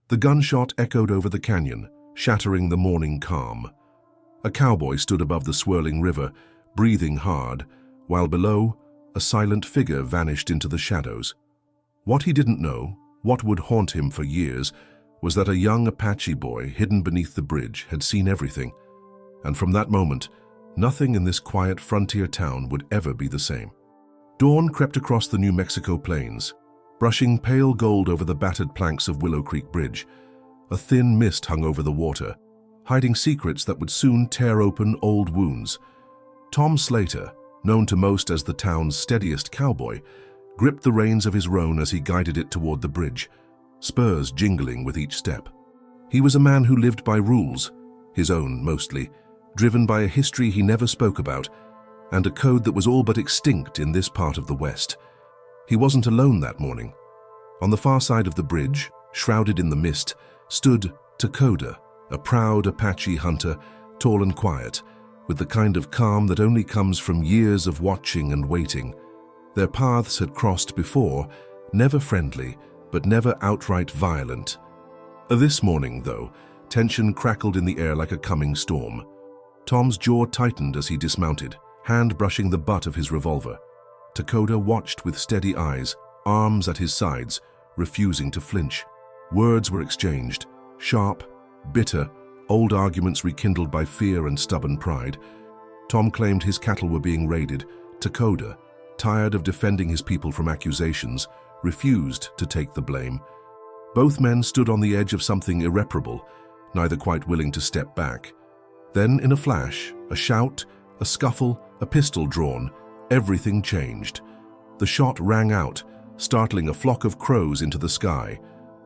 The gunshot echoed over the canyon, shattering the morning calm. A cowboy stood above the swirling river, breathing hard, while below, a silent figure vanished into the shadows. What he didn't know, what would haunt him for years, was that a young Apache boy hidden beneath the bridge had seen everything, and from that moment, nothing in this quiet frontier town would ever be the same. Dawn crept across the New Mexico plains, brushing pale gold over the battered planks of Willow Creek Bridge. A thin mist hung over the water, hiding secrets that would soon tear open old wounds. Tom Slater, known to most as the town's steadiest cowboy, gripped the reins of his roan as he guided it toward the bridge, spurs jingling with each step. He was a man who lived by rules, his own mostly, driven by a history he never spoke about, and a code that was all but extinct in this part of the West. He wasn't alone that morning. On the far side of the bridge, shrouded in the mist, stood Takoda, a proud Apache hunter, tall and quiet, with the kind of calm that only comes from years of watching and waiting. Their paths had crossed before, never friendly, but never outright violent. This morning, though, tension crackled in the air like a coming storm. Tom's jaw tightened as he dismounted, hand brushing the butt of his revolver. Takoda watched with steady eyes, arms at his sides, refusing to flinch. Words were exchanged, sharp, bitter, old arguments rekindled by fear and stubborn pride. Tom claimed his cattle were being raided. Takoda, tired of defending his people from accusations, refused to take the blame. Both men stood on the edge of something irreparable, neither quite willing to step back. Then, in a flash, a shout, a scuffle, a pistol drawn, everything changed. The shot rang out, startling a flock of crows into the sky.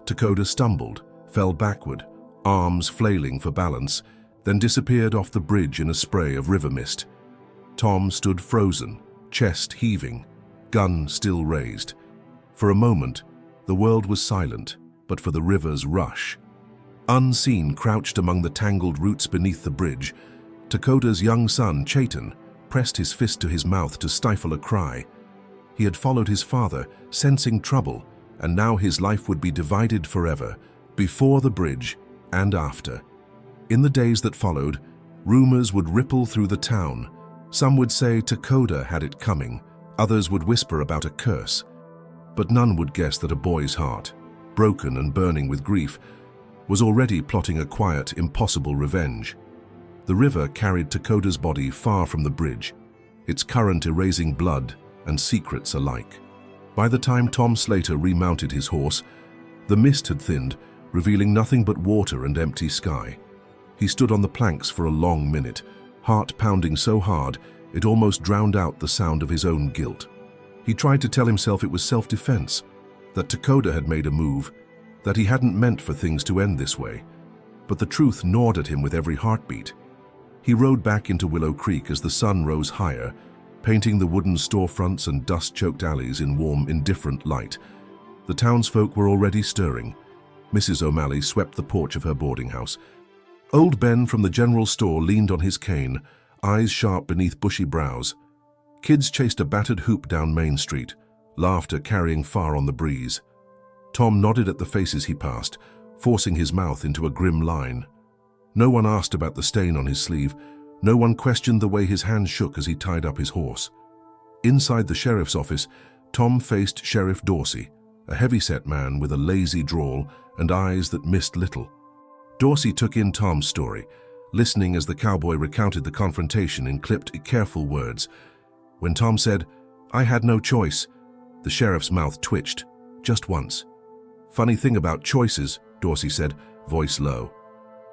Takoda stumbled, fell backward, arms flailing for balance, then disappeared off the bridge in a spray of river mist. Tom stood frozen, chest heaving, gun still raised. For a moment, the world was silent, but for the river's rush. Unseen, crouched among the tangled roots beneath the bridge, Takoda's young son, Chaitan, pressed his fist to his mouth to stifle a cry. He had followed his father, sensing trouble, and now his life would be divided forever, before the bridge and after. In the days that followed, rumors would ripple through the town. Some would say Takoda had it coming, others would whisper about a curse. But none would guess that a boy's heart, broken and burning with grief, was already plotting a quiet, impossible revenge. The river carried Takoda's body far from the bridge, its current erasing blood and secrets alike. By the time Tom Slater remounted his horse, the mist had thinned, revealing nothing but water and empty sky. He stood on the planks for a long minute, heart pounding so hard it almost drowned out the sound of his own guilt. He tried to tell himself it was self-defense, that Takoda had made a move, that he hadn't meant for things to end this way. But the truth gnawed at him with every heartbeat. He rode back into Willow Creek as the sun rose higher, painting the wooden storefronts and dust-choked alleys in warm, indifferent light. The townsfolk were already stirring. Mrs. O'Malley swept the porch of her boarding house. Old Ben from the general store leaned on his cane, eyes sharp beneath bushy brows. Kids chased a battered hoop down Main Street, laughter carrying far on the breeze. Tom nodded at the faces he passed, forcing his mouth into a grim line. No one asked about the stain on his sleeve. No one questioned the way his hands shook as he tied up his horse. Inside the sheriff's office, Tom faced Sheriff Dorsey, a heavy-set man with a lazy drawl and eyes that missed little. Dorsey took in Tom's story, listening as the cowboy recounted the confrontation in clipped, careful words. When Tom said, "I had no choice," the sheriff's mouth twitched, just once. "Funny thing about choices," Dorsey said, voice low.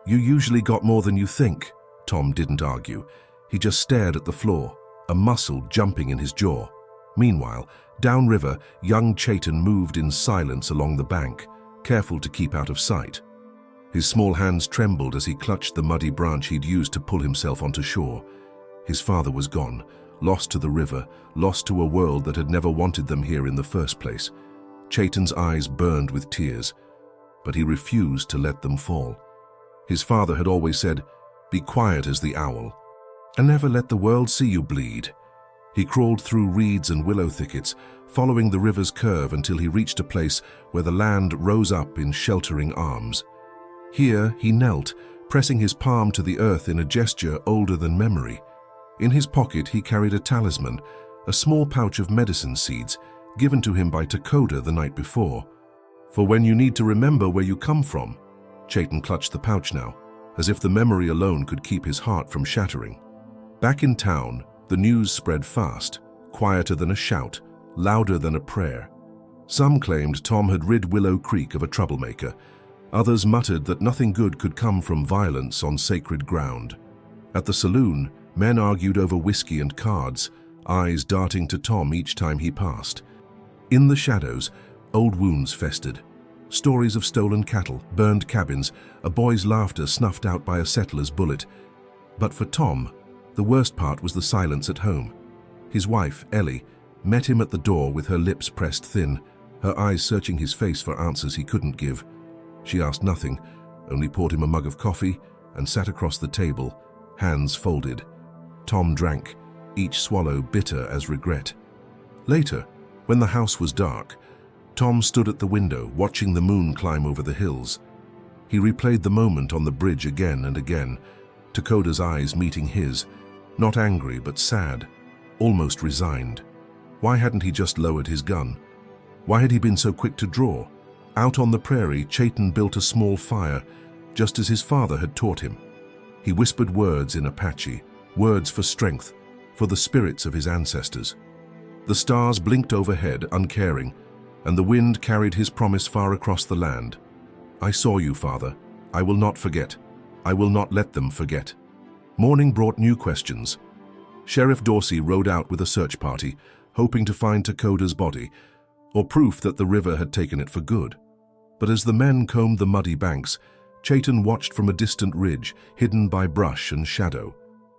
"You usually got more than you think." Tom didn't argue. He just stared at the floor, a muscle jumping in his jaw. Meanwhile, downriver, young Chaitan moved in silence along the bank, careful to keep out of sight. His small hands trembled as he clutched the muddy branch he'd used to pull himself onto shore. His father was gone, lost to the river, lost to a world that had never wanted them here in the first place. Chaitan's eyes burned with tears, but he refused to let them fall. His father had always said, "Be quiet as the owl, and never let the world see you bleed." He crawled through reeds and willow thickets, following the river's curve until he reached a place where the land rose up in sheltering arms. Here he knelt, pressing his palm to the earth in a gesture older than memory. In his pocket he carried a talisman, a small pouch of medicine seeds, given to him by Takoda the night before. For when you need to remember where you come from. Chaitan clutched the pouch now, as if the memory alone could keep his heart from shattering. Back in town, the news spread fast, quieter than a shout, louder than a prayer. Some claimed Tom had rid Willow Creek of a troublemaker. Others muttered that nothing good could come from violence on sacred ground. At the saloon, men argued over whiskey and cards, eyes darting to Tom each time he passed. In the shadows, old wounds festered. Stories of stolen cattle, burned cabins, a boy's laughter snuffed out by a settler's bullet. But for Tom, the worst part was the silence at home. His wife, Ellie, met him at the door with her lips pressed thin, her eyes searching his face for answers he couldn't give. She asked nothing, only poured him a mug of coffee and sat across the table, hands folded. Tom drank, each swallow bitter as regret. Later, when the house was dark, Tom stood at the window, watching the moon climb over the hills. He replayed the moment on the bridge again and again, Takoda's eyes meeting his, not angry but sad, almost resigned. Why hadn't he just lowered his gun? Why had he been so quick to draw? Out on the prairie, Chaitan built a small fire, just as his father had taught him. He whispered words in Apache, words for strength, for the spirits of his ancestors. The stars blinked overhead, uncaring, and the wind carried his promise far across the land. I saw you, Father. I will not forget. I will not let them forget. Morning brought new questions. Sheriff Dorsey rode out with a search party, hoping to find Takoda's body, or proof that the river had taken it for good. But as the men combed the muddy banks, Chaitan watched from a distant ridge, hidden by brush and shadow.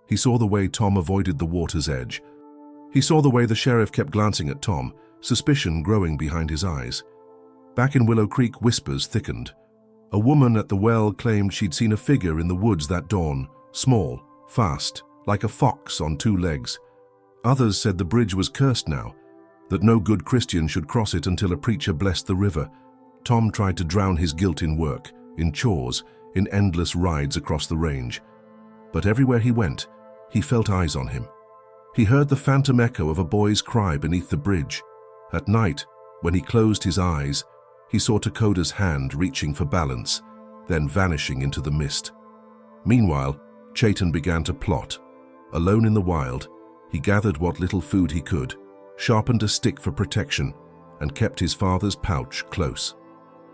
He saw the way Tom avoided the water's edge. He saw the way the sheriff kept glancing at Tom, suspicion growing behind his eyes. Back in Willow Creek, whispers thickened. A woman at the well claimed she'd seen a figure in the woods that dawn, small, fast, like a fox on two legs. Others said the bridge was cursed now, that no good Christian should cross it until a preacher blessed the river. Tom tried to drown his guilt in work, in chores, in endless rides across the range. But everywhere he went, he felt eyes on him. He heard the phantom echo of a boy's cry beneath the bridge. At night, when he closed his eyes, he saw Takoda's hand reaching for balance, then vanishing into the mist. Meanwhile, Chaitan began to plot. Alone in the wild, he gathered what little food he could, sharpened a stick for protection, and kept his father's pouch close.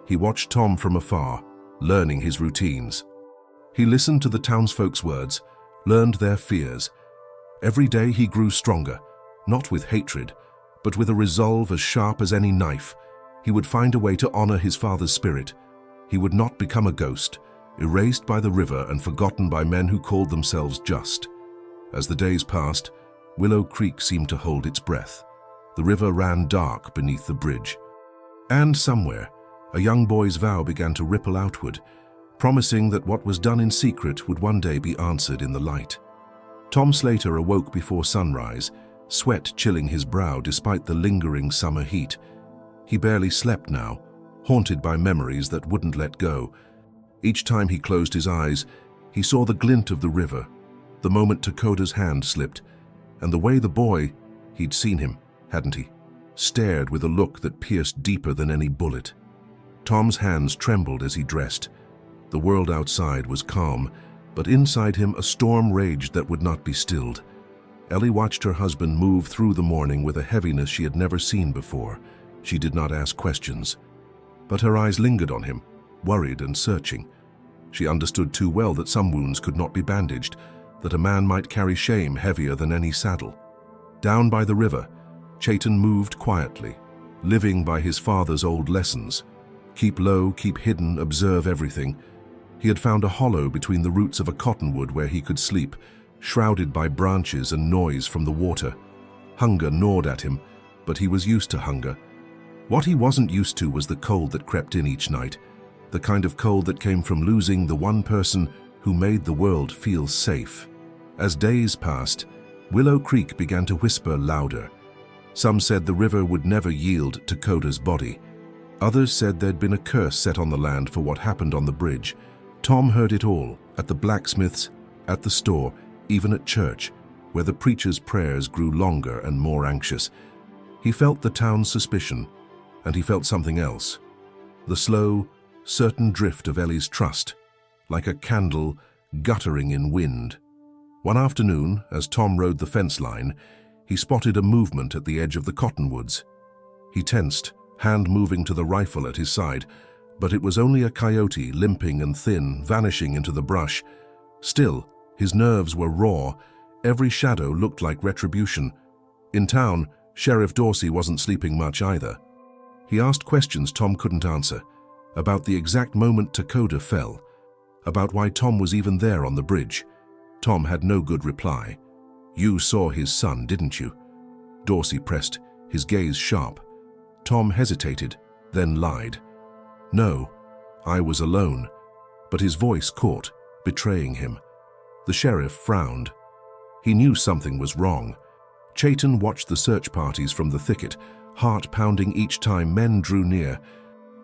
He watched Tom from afar, learning his routines. He listened to the townsfolk's words, learned their fears. Every day he grew stronger, not with hatred, but with a resolve as sharp as any knife. He would find a way to honor his father's spirit. He would not become a ghost, erased by the river and forgotten by men who called themselves just. As the days passed, Willow Creek seemed to hold its breath. The river ran dark beneath the bridge. And somewhere, a young boy's vow began to ripple outward, promising that what was done in secret would one day be answered in the light. Tom Slater awoke before sunrise, sweat chilling his brow despite the lingering summer heat. He barely slept now, haunted by memories that wouldn't let go. Each time he closed his eyes, he saw the glint of the river, the moment Takoda's hand slipped, and the way the boy, he'd seen him, hadn't he, stared with a look that pierced deeper than any bullet. Tom's hands trembled as he dressed. The world outside was calm, but inside him a storm raged that would not be stilled. Ellie watched her husband move through the morning with a heaviness she had never seen before. She did not ask questions, but her eyes lingered on him, worried and searching. She understood too well that some wounds could not be bandaged, that a man might carry shame heavier than any saddle. Down by the river, Chaitan moved quietly, living by his father's old lessons. Keep low, keep hidden, observe everything. He had found a hollow between the roots of a cottonwood where he could sleep, shrouded by branches and noise from the water. Hunger gnawed at him, but he was used to hunger. What he wasn't used to was the cold that crept in each night, the kind of cold that came from losing the one person who made the world feel safe. As days passed, Willow Creek began to whisper louder. Some said the river would never yield to Coda's body. Others said there'd been a curse set on the land for what happened on the bridge. Tom heard it all, at the blacksmith's, at the store, even at church, where the preacher's prayers grew longer and more anxious. He felt the town's suspicion, and he felt something else. The slow, certain drift of Ellie's trust, like a candle guttering in wind. One afternoon, as Tom rode the fence line, he spotted a movement at the edge of the cottonwoods. He tensed, hand moving to the rifle at his side, but it was only a coyote, limping and thin, vanishing into the brush. Still, his nerves were raw. Every shadow looked like retribution. In town, Sheriff Dorsey wasn't sleeping much either. He asked questions Tom couldn't answer, about the exact moment Coda fell, about why Tom was even there on the bridge. Tom had no good reply. "You saw his son, didn't you?" Dorsey pressed, his gaze sharp. Tom hesitated, then lied. "No, I was alone," but his voice caught, betraying him. The sheriff frowned. He knew something was wrong. Chayton watched the search parties from the thicket, heart pounding each time men drew near.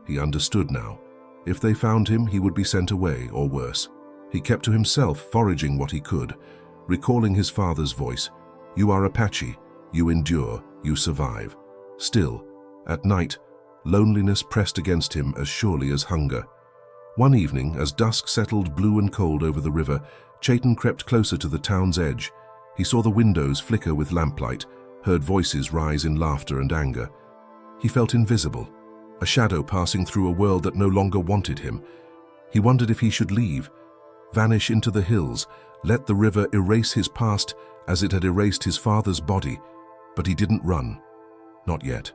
He understood now. If they found him, he would be sent away, or worse. He kept to himself, foraging what he could, recalling his father's voice. "You are Apache. You endure. You survive." Still, at night, loneliness pressed against him as surely as hunger. One evening, as dusk settled blue and cold over the river, Chayton crept closer to the town's edge. He saw the windows flicker with lamplight, heard voices rise in laughter and anger. He felt invisible, a shadow passing through a world that no longer wanted him. He wondered if he should leave, vanish into the hills, let the river erase his past as it had erased his father's body. But he didn't run. Not yet.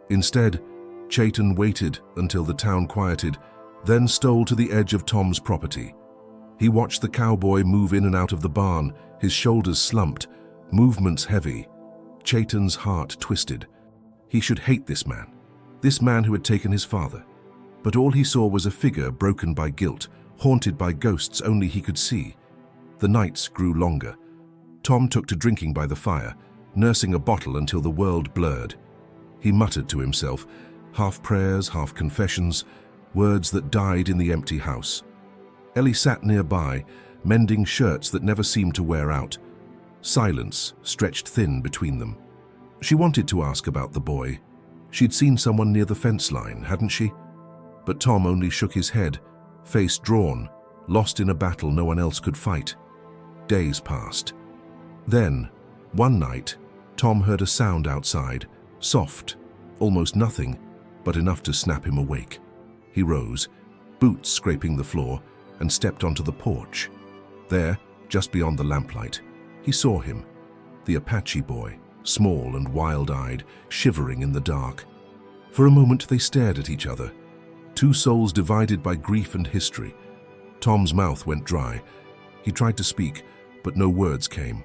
Instead, Chayton waited until the town quieted, then stole to the edge of Tom's property. He watched the cowboy move in and out of the barn, his shoulders slumped, movements heavy. Chayton's heart twisted. He should hate this man who had taken his father. But all he saw was a figure broken by guilt, haunted by ghosts only he could see. The nights grew longer. Tom took to drinking by the fire, nursing a bottle until the world blurred. He muttered to himself, half prayers, half confessions, words that died in the empty house. Ellie sat nearby, mending shirts that never seemed to wear out. Silence stretched thin between them. She wanted to ask about the boy. She'd seen someone near the fence line, hadn't she? But Tom only shook his head, face drawn, lost in a battle no one else could fight. Days passed. Then, one night, Tom heard a sound outside, soft, almost nothing, but enough to snap him awake. He rose, boots scraping the floor, and stepped onto the porch. There, just beyond the lamplight, he saw him, the Apache boy, small and wild-eyed, shivering in the dark. For a moment they stared at each other, two souls divided by grief and history. Tom's mouth went dry. He tried to speak, but no words came.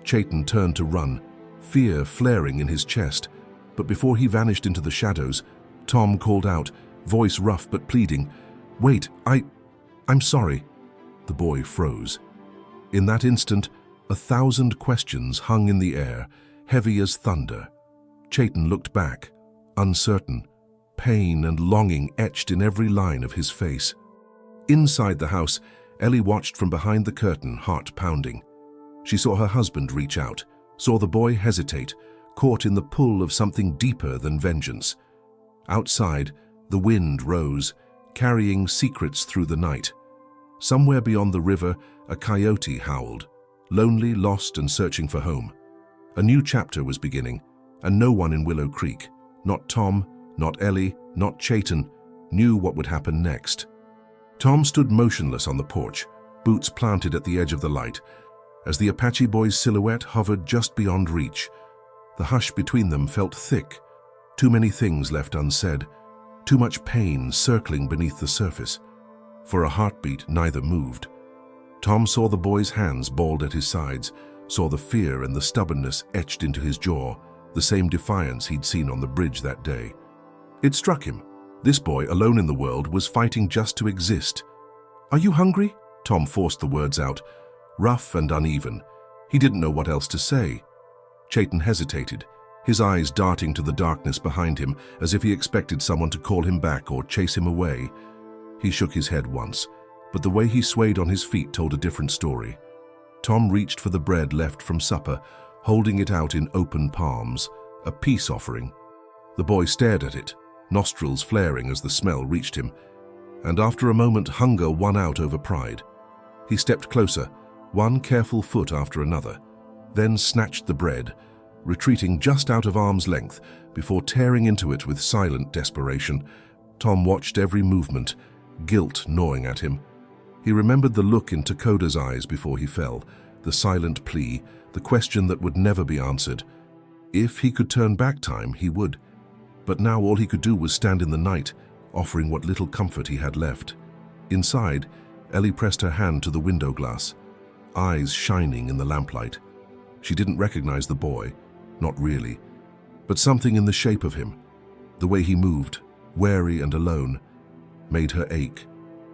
Chayton turned to run, fear flaring in his chest, but before he vanished into the shadows, Tom called out, voice rough but pleading, "Wait, I'm sorry." The boy froze. In that instant, 1,000 questions hung in the air, heavy as thunder. Chayton looked back, uncertain, pain and longing etched in every line of his face. Inside the house, Ellie watched from behind the curtain, heart pounding. She saw her husband reach out, saw the boy hesitate, caught in the pull of something deeper than vengeance. Outside, the wind rose, carrying secrets through the night. Somewhere beyond the river, a coyote howled, lonely, lost and searching for home. A new chapter was beginning, and no one in Willow Creek, not Tom, not Ellie, not Chayton, knew what would happen next. Tom stood motionless on the porch, boots planted at the edge of the light, as the Apache boy's silhouette hovered just beyond reach. The hush between them felt thick, too many things left unsaid, too much pain circling beneath the surface. For a heartbeat, neither moved. Tom saw the boy's hands balled at his sides, saw the fear and the stubbornness etched into his jaw, the same defiance he'd seen on the bridge that day. It struck him. This boy, alone in the world, was fighting just to exist. "Are you hungry?" Tom forced the words out, rough and uneven. He didn't know what else to say. Chayton hesitated, his eyes darting to the darkness behind him as if he expected someone to call him back or chase him away. He shook his head once, but the way he swayed on his feet told a different story. Tom reached for the bread left from supper, holding it out in open palms, a peace offering. The boy stared at it, nostrils flaring as the smell reached him, and after a moment hunger won out over pride. He stepped closer, one careful foot after another, then snatched the bread, retreating just out of arm's length before tearing into it with silent desperation. Tom watched every movement, guilt gnawing at him. He remembered the look in Dakota's eyes before he fell, the silent plea, the question that would never be answered. If he could turn back time, he would. But now all he could do was stand in the night, offering what little comfort he had left. Inside, Ellie pressed her hand to the window glass, eyes shining in the lamplight. She didn't recognize the boy, not really, but something in the shape of him, the way he moved, wary and alone, made her ache.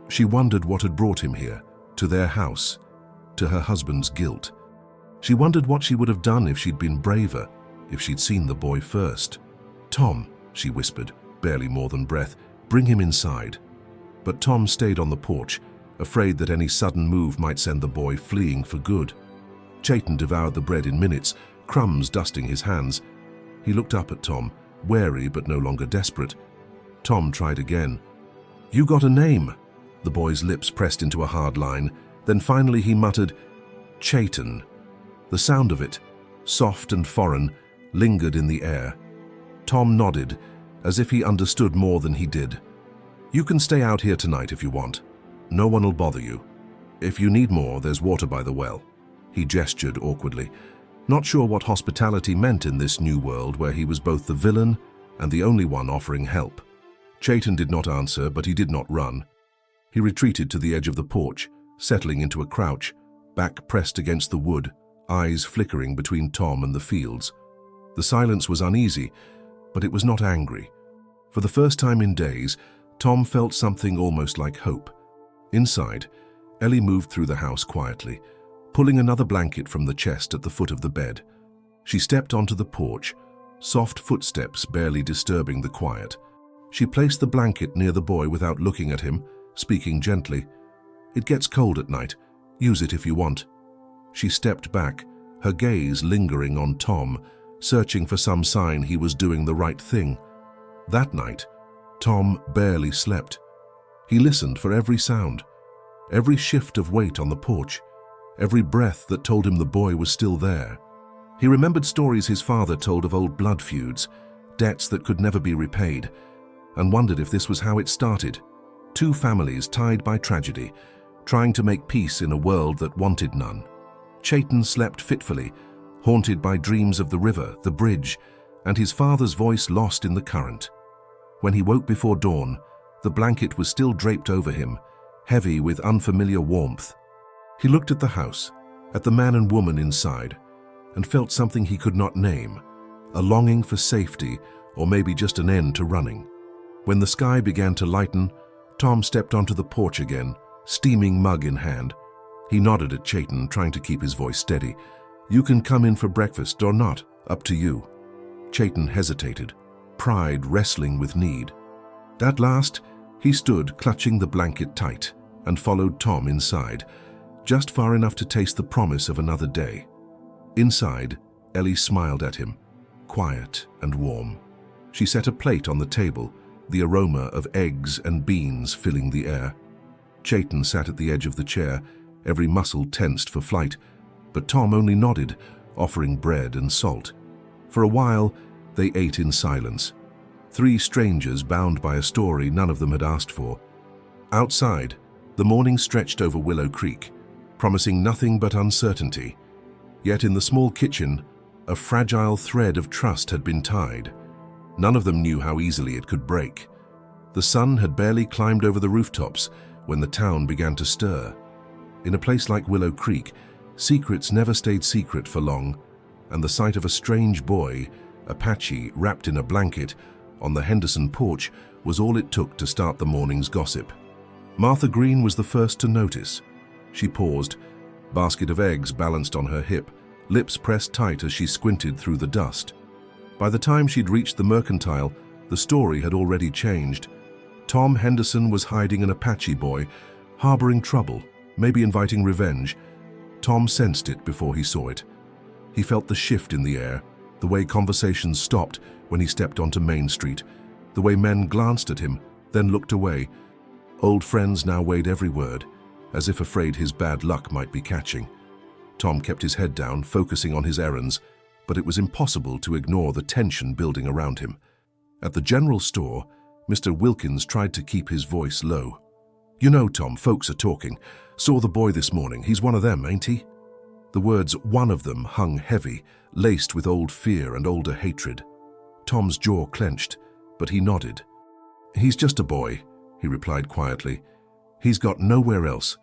She wondered what had brought him here, to their house, to her husband's guilt. She wondered what she would have done if she'd been braver, if she'd seen the boy first. "Tom," she whispered, barely more than breath, "bring him inside." But Tom stayed on the porch, afraid that any sudden move might send the boy fleeing for good. Chayton devoured the bread in minutes, crumbs dusting his hands. He looked up at Tom, wary but no longer desperate. Tom tried again. "You got a name?" The boy's lips pressed into a hard line. Then finally he muttered, "Chayton." The sound of it, soft and foreign, lingered in the air. Tom nodded, as if he understood more than he did. "You can stay out here tonight if you want. No one will bother you. If you need more, there's water by the well." He gestured awkwardly, not sure what hospitality meant in this new world where he was both the villain and the only one offering help. Chayton did not answer, but he did not run. He retreated to the edge of the porch, settling into a crouch, back pressed against the wood, eyes flickering between Tom and the fields. The silence was uneasy, but it was not angry. For the first time in days, Tom felt something almost like hope. Inside, Ellie moved through the house quietly, pulling another blanket from the chest at the foot of the bed. She stepped onto the porch, soft footsteps barely disturbing the quiet. She placed the blanket near the boy without looking at him, speaking gently. "It gets cold at night. Use it if you want." She stepped back, her gaze lingering on Tom, searching for some sign he was doing the right thing. That night, Tom barely slept. He listened for every sound, every shift of weight on the porch, every breath that told him the boy was still there. He remembered stories his father told of old blood feuds, debts that could never be repaid, and wondered if this was how it started. Two families tied by tragedy, trying to make peace in a world that wanted none. Chayton slept fitfully, haunted by dreams of the river, the bridge, and his father's voice lost in the current. When he woke before dawn, the blanket was still draped over him, heavy with unfamiliar warmth. He looked at the house, at the man and woman inside, and felt something he could not name, a longing for safety or maybe just an end to running. When the sky began to lighten, Tom stepped onto the porch again, steaming mug in hand. He nodded at Chayton, trying to keep his voice steady. "You can come in for breakfast or not, up to you." Chayton hesitated, pride wrestling with need. At last, he stood, clutching the blanket tight, and followed Tom inside, just far enough to taste the promise of another day. Inside, Ellie smiled at him, quiet and warm. She set a plate on the table, the aroma of eggs and beans filling the air. Chayton sat at the edge of the chair, every muscle tensed for flight, but Tom only nodded, offering bread and salt. For a while, they ate in silence. Three strangers bound by a story none of them had asked for. Outside, the morning stretched over Willow Creek, promising nothing but uncertainty. Yet in the small kitchen, a fragile thread of trust had been tied. None of them knew how easily it could break. The sun had barely climbed over the rooftops when the town began to stir. In a place like Willow Creek, secrets never stayed secret for long, and the sight of a strange boy, Apache, wrapped in a blanket, on the Henderson porch was all it took to start the morning's gossip. Martha Green was the first to notice. She paused, basket of eggs balanced on her hip, lips pressed tight as she squinted through the dust. By the time she'd reached the mercantile, the story had already changed. Tom Henderson was hiding an Apache boy, harboring trouble, maybe inviting revenge. Tom sensed it before he saw it. He felt the shift in the air, the way conversations stopped when he stepped onto Main Street, the way men glanced at him, then looked away. Old friends now weighed every word, as if afraid his bad luck might be catching. Tom kept his head down, focusing on his errands, but it was impossible to ignore the tension building around him. At the general store, Mr. Wilkins tried to keep his voice low. "You know, Tom, folks are talking. Saw the boy this morning. He's one of them, ain't he?" The words "one of them" hung heavy, laced with old fear and older hatred. Tom's jaw clenched, but he nodded. "He's just a boy," he replied quietly. "He's got nowhere else."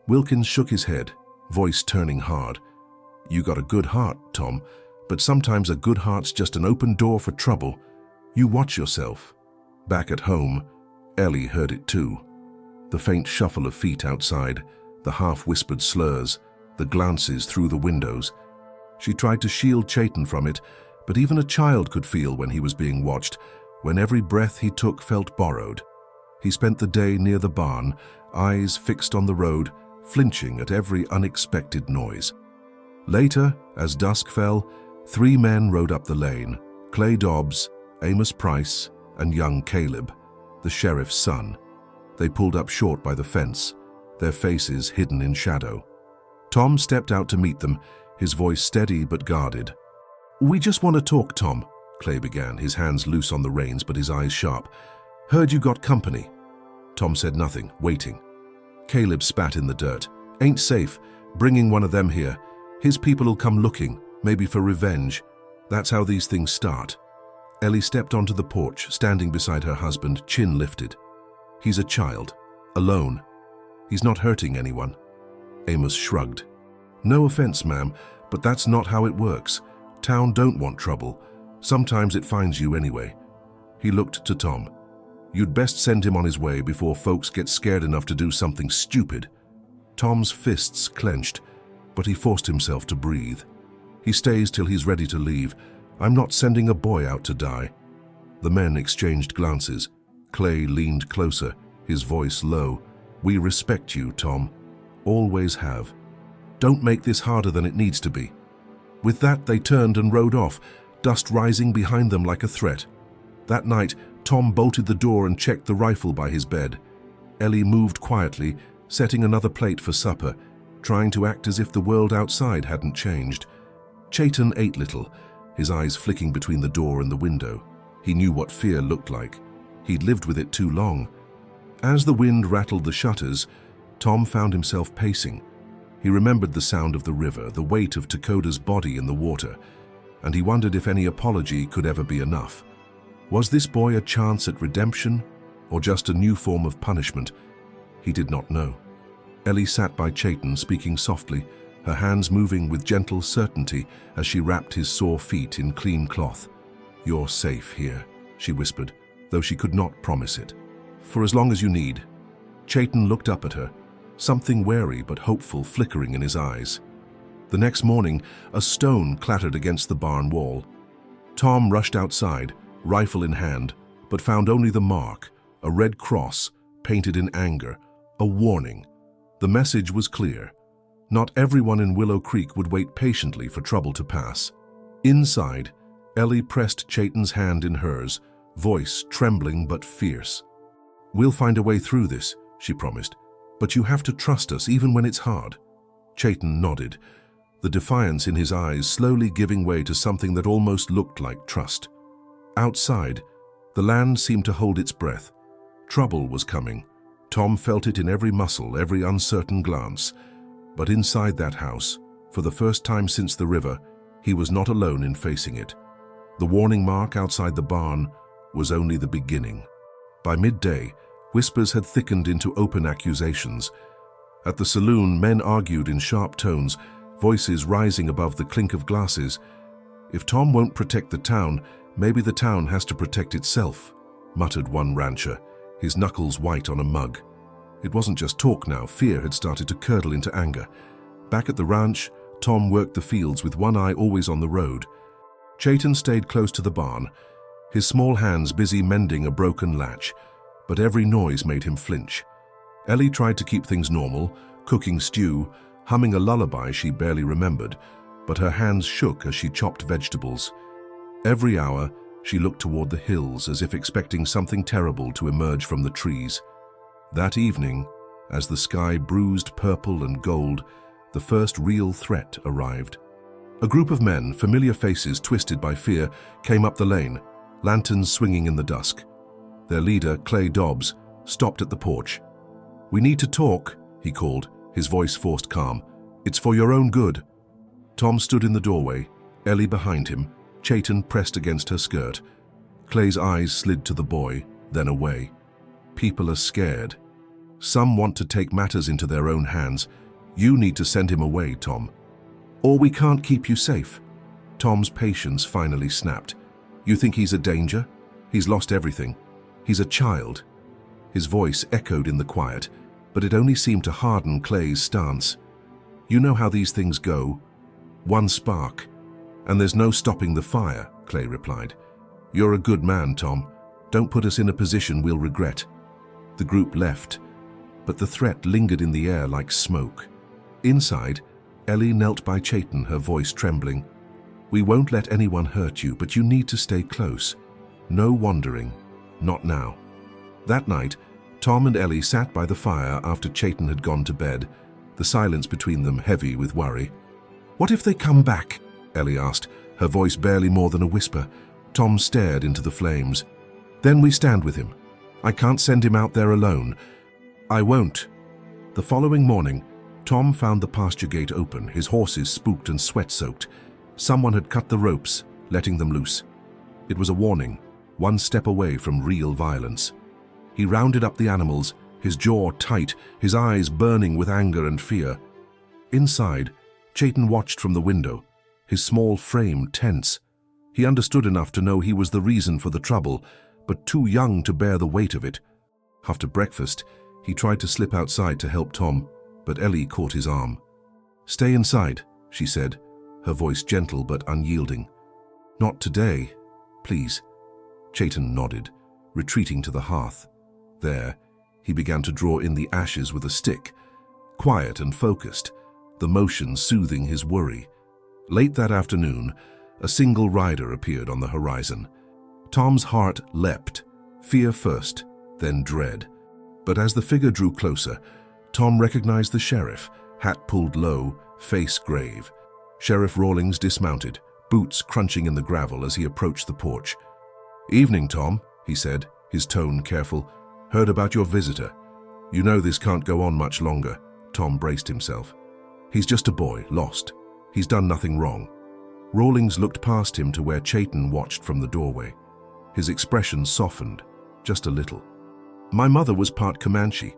Wilkins shook his head, voice turning hard. "You got a good heart, Tom, but sometimes a good heart's just an open door for trouble. You watch yourself." Back at home, Ellie heard it too. The faint shuffle of feet outside, the half-whispered slurs, the glances through the windows. She tried to shield Chayton from it, but even a child could feel when he was being watched, when every breath he took felt borrowed. He spent the day near the barn, eyes fixed on the road, flinching at every unexpected noise. Later, as dusk fell, 3 men rode up the lane: Clay Dobbs, Amos Price, and young Caleb, the sheriff's son. They pulled up short by the fence, their faces hidden in shadow. Tom stepped out to meet them, his voice steady but guarded. "We just want to talk, Tom," Clay began, his hands loose on the reins but his eyes sharp. "Heard you got company." Tom said nothing, waiting. Caleb spat in the dirt. "Ain't safe. Bringing one of them here. His people'll come looking, maybe for revenge. That's how these things start." Ellie stepped onto the porch, standing beside her husband, chin lifted. "He's a child, alone. He's not hurting anyone." Amos shrugged. "No offense, ma'am, but that's not how it works. Town don't want trouble. Sometimes it finds you anyway." He looked to Tom. "You'd best send him on his way before folks get scared enough to do something stupid." Tom's fists clenched, but he forced himself to breathe. "He stays till he's ready to leave. I'm not sending a boy out to die." The men exchanged glances. Clay leaned closer, his voice low. "We respect you, Tom. Always have. Don't make this harder than it needs to be." With that, they turned and rode off, dust rising behind them like a threat. That night, Tom bolted the door and checked the rifle by his bed. Ellie moved quietly, setting another plate for supper, trying to act as if the world outside hadn't changed. Chayton ate little, his eyes flicking between the door and the window. He knew what fear looked like. He'd lived with it too long. As the wind rattled the shutters, Tom found himself pacing. He remembered the sound of the river, the weight of Dakota's body in the water, and he wondered if any apology could ever be enough. Was this boy a chance at redemption, or just a new form of punishment? He did not know. Ellie sat by Chayton, speaking softly, her hands moving with gentle certainty as she wrapped his sore feet in clean cloth. "You're safe here," she whispered, though she could not promise it. "For as long as you need." Chayton looked up at her, something wary but hopeful flickering in his eyes. The next morning, a stone clattered against the barn wall. Tom rushed outside, rifle in hand, but found only the mark, a red cross, painted in anger, a warning. The message was clear. Not everyone in Willow Creek would wait patiently for trouble to pass. Inside, Ellie pressed Chayton's hand in hers, voice trembling but fierce. "We'll find a way through this," she promised, "but you have to trust us even when it's hard." Chayton nodded, the defiance in his eyes slowly giving way to something that almost looked like trust. Outside, the land seemed to hold its breath. Trouble was coming. Tom felt it in every muscle, every uncertain glance. But inside that house, for the first time since the river, he was not alone in facing it. The warning mark outside the barn was only the beginning. By midday, whispers had thickened into open accusations. At the saloon, men argued in sharp tones, voices rising above the clink of glasses. "If Tom won't protect the town, maybe the town has to protect itself," muttered one rancher, his knuckles white on a mug. It wasn't just talk now, fear had started to curdle into anger. Back at the ranch, Tom worked the fields with one eye always on the road. Chayton stayed close to the barn, his small hands busy mending a broken latch, but every noise made him flinch. Ellie tried to keep things normal, cooking stew, humming a lullaby she barely remembered, but her hands shook as she chopped vegetables. Every hour, she looked toward the hills as if expecting something terrible to emerge from the trees. That evening, as the sky bruised purple and gold, the first real threat arrived. A group of men, familiar faces twisted by fear, came up the lane, lanterns swinging in the dusk. Their leader, Clay Dobbs, stopped at the porch. "We need to talk," he called, his voice forced calm. "It's for your own good." Tom stood in the doorway, Ellie behind him, Chayton pressed against her skirt. Clay's eyes slid to the boy, then away. "People are scared. Some want to take matters into their own hands. You need to send him away, Tom. Or we can't keep you safe." Tom's patience finally snapped. "You think he's a danger? He's lost everything. He's a child." His voice echoed in the quiet, but it only seemed to harden Clay's stance. "You know how these things go. One spark, and there's no stopping the fire," Clay replied. "You're a good man, Tom. Don't put us in a position we'll regret." The group left, but the threat lingered in the air like smoke. Inside, Ellie knelt by Chayton, her voice trembling. "We won't let anyone hurt you, but you need to stay close. No wandering. Not now." That night, Tom and Ellie sat by the fire after Chayton had gone to bed, the silence between them heavy with worry. "What if they come back?" Ellie asked, her voice barely more than a whisper. Tom stared into the flames. "Then we stand with him. I can't send him out there alone." "I won't." The following morning, Tom found the pasture gate open, his horses spooked and sweat-soaked. Someone had cut the ropes, letting them loose. It was a warning, one step away from real violence. He rounded up the animals, his jaw tight, his eyes burning with anger and fear. Inside, Chayton watched from the window, his small frame tense. He understood enough to know he was the reason for the trouble, but too young to bear the weight of it. After breakfast, he tried to slip outside to help Tom, but Ellie caught his arm. "Stay inside," she said, her voice gentle but unyielding. "Not today, please." Chayton nodded, retreating to the hearth. There, he began to draw in the ashes with a stick, quiet and focused, the motion soothing his worry. Late that afternoon, a single rider appeared on the horizon. Tom's heart leapt, fear first, then dread. But as the figure drew closer, Tom recognized the sheriff, hat pulled low, face grave. Sheriff Rawlings dismounted, boots crunching in the gravel as he approached the porch. "Evening, Tom," he said, his tone careful. "Heard about your visitor. You know this can't go on much longer." Tom braced himself. "He's just a boy, lost. He's done nothing wrong." Rawlings looked past him to where Chayton watched from the doorway. His expression softened, just a little. "My mother was part Comanche.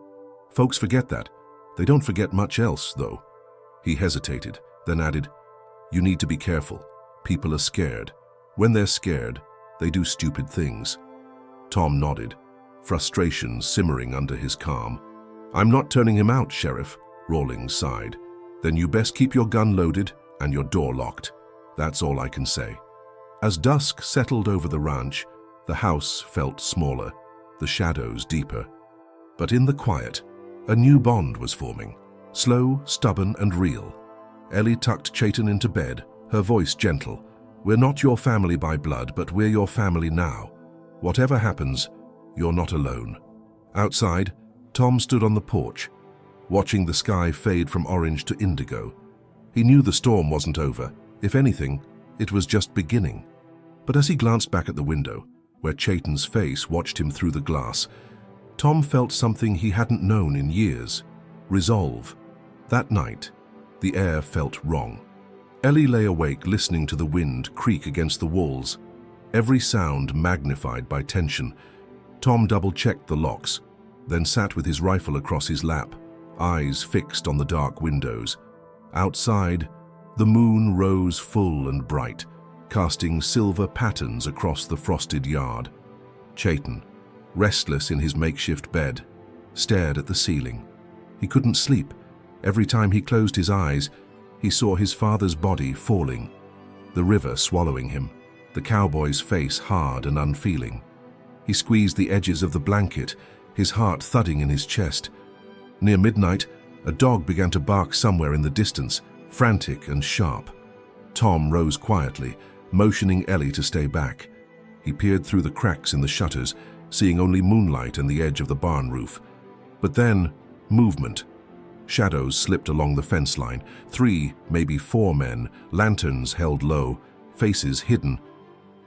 Folks forget that. They don't forget much else, though." He hesitated, then added, "You need to be careful. People are scared. When they're scared, they do stupid things." Tom nodded, frustration simmering under his calm. "I'm not turning him out, Sheriff," Rawlings sighed. "Then you best keep your gun loaded and your door locked. That's all I can say." As dusk settled over the ranch, the house felt smaller, the shadows deeper. But in the quiet, a new bond was forming, slow, stubborn, and real. Ellie tucked Chayton into bed, her voice gentle. "We're not your family by blood, but we're your family now. Whatever happens, you're not alone." Outside, Tom stood on the porch, watching the sky fade from orange to indigo. He knew the storm wasn't over. If anything, it was just beginning. But as he glanced back at the window, where Chayton's face watched him through the glass, Tom felt something he hadn't known in years: resolve. That night, the air felt wrong. Ellie lay awake listening to the wind creak against the walls, every sound magnified by tension. Tom double-checked the locks, then sat with his rifle across his lap, eyes fixed on the dark windows. Outside, the moon rose full and bright, casting silver patterns across the frosted yard. Chayton, restless in his makeshift bed, stared at the ceiling. He couldn't sleep. Every time he closed his eyes, He saw his father's body falling, the river swallowing him, the cowboy's face hard and unfeeling. He squeezed the edges of the blanket, his heart thudding in his chest. Near midnight, a dog began to bark somewhere in the distance, frantic and sharp. Tom rose quietly, motioning Ellie to stay back. He peered through the cracks in the shutters, seeing only moonlight and the edge of the barn roof. But then, movement. Shadows slipped along the fence line. 3, maybe 4 men, lanterns held low, faces hidden.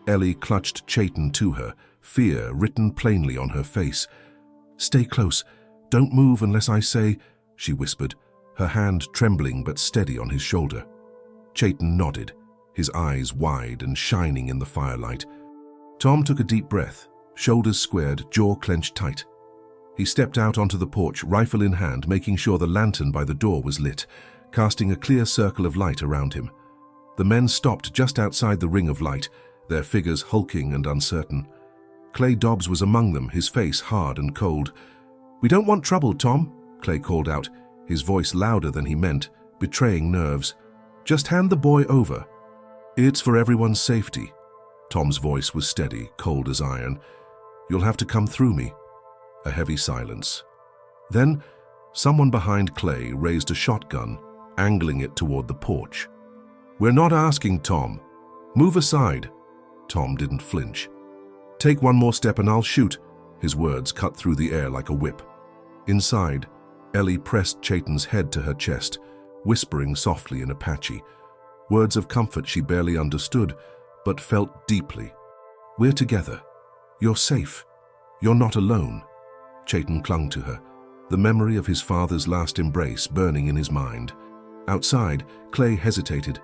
Ellie clutched Chayton to her, fear written plainly on her face. "Stay close. Don't move unless I say," she whispered, her hand trembling but steady on his shoulder. Chayton nodded, his eyes wide and shining in the firelight. Tom took a deep breath, shoulders squared, jaw clenched tight. He stepped out onto the porch, rifle in hand, making sure the lantern by the door was lit, casting a clear circle of light around him. The men stopped just outside the ring of light, their figures hulking and uncertain. Clay Dobbs was among them, his face hard and cold. "We don't want trouble, Tom," Clay called out, his voice louder than he meant, betraying nerves. "Just hand the boy over." "It's for everyone's safety." Tom's voice was steady, cold as iron. "You'll have to come through me." A heavy silence. Then, someone behind Clay raised a shotgun, angling it toward the porch. "We're not asking, Tom. Move aside." Tom didn't flinch. "Take one more step and I'll shoot." His words cut through the air like a whip. Inside, Ellie pressed Chayton's head to her chest, whispering softly in Apache. Words of comfort she barely understood, but felt deeply. "We're together. You're safe. You're not alone." Chayton clung to her, the memory of his father's last embrace burning in his mind. Outside, Clay hesitated.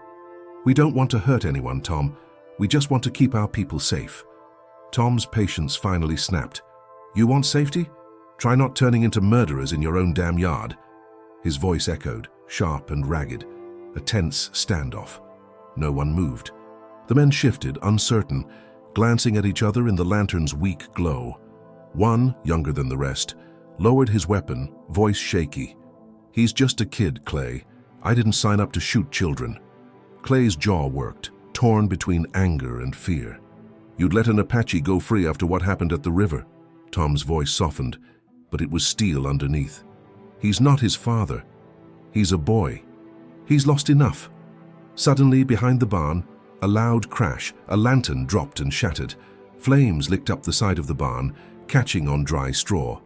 "We don't want to hurt anyone, Tom. We just want to keep our people safe." Tom's patience finally snapped. "You want safety? Try not turning into murderers in your own damn yard." His voice echoed, sharp and ragged, a tense standoff. No one moved. The men shifted, uncertain, glancing at each other in the lantern's weak glow. One, younger than the rest, lowered his weapon, voice shaky. "He's just a kid, Clay. I didn't sign up to shoot children." Clay's jaw worked, torn between anger and fear. "You'd let an Apache go free after what happened at the river." Tom's voice softened, but it was steel underneath. "He's not his father. He's a boy. He's lost enough." Suddenly, behind the barn, a loud crash, a lantern dropped and shattered. Flames licked up the side of the barn, catching on dry straw.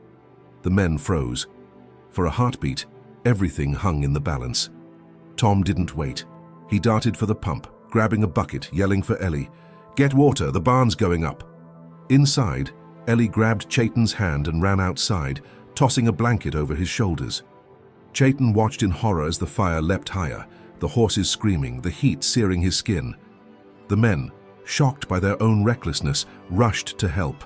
The men froze. For a heartbeat, everything hung in the balance. Tom didn't wait. He darted for the pump, grabbing a bucket, yelling for Ellie. "Get water, the barn's going up." Inside, Ellie grabbed Chayton's hand and ran outside, tossing a blanket over his shoulders. Chayton watched in horror as the fire leapt higher, the horses screaming, the heat searing his skin. The men, shocked by their own recklessness, rushed to help.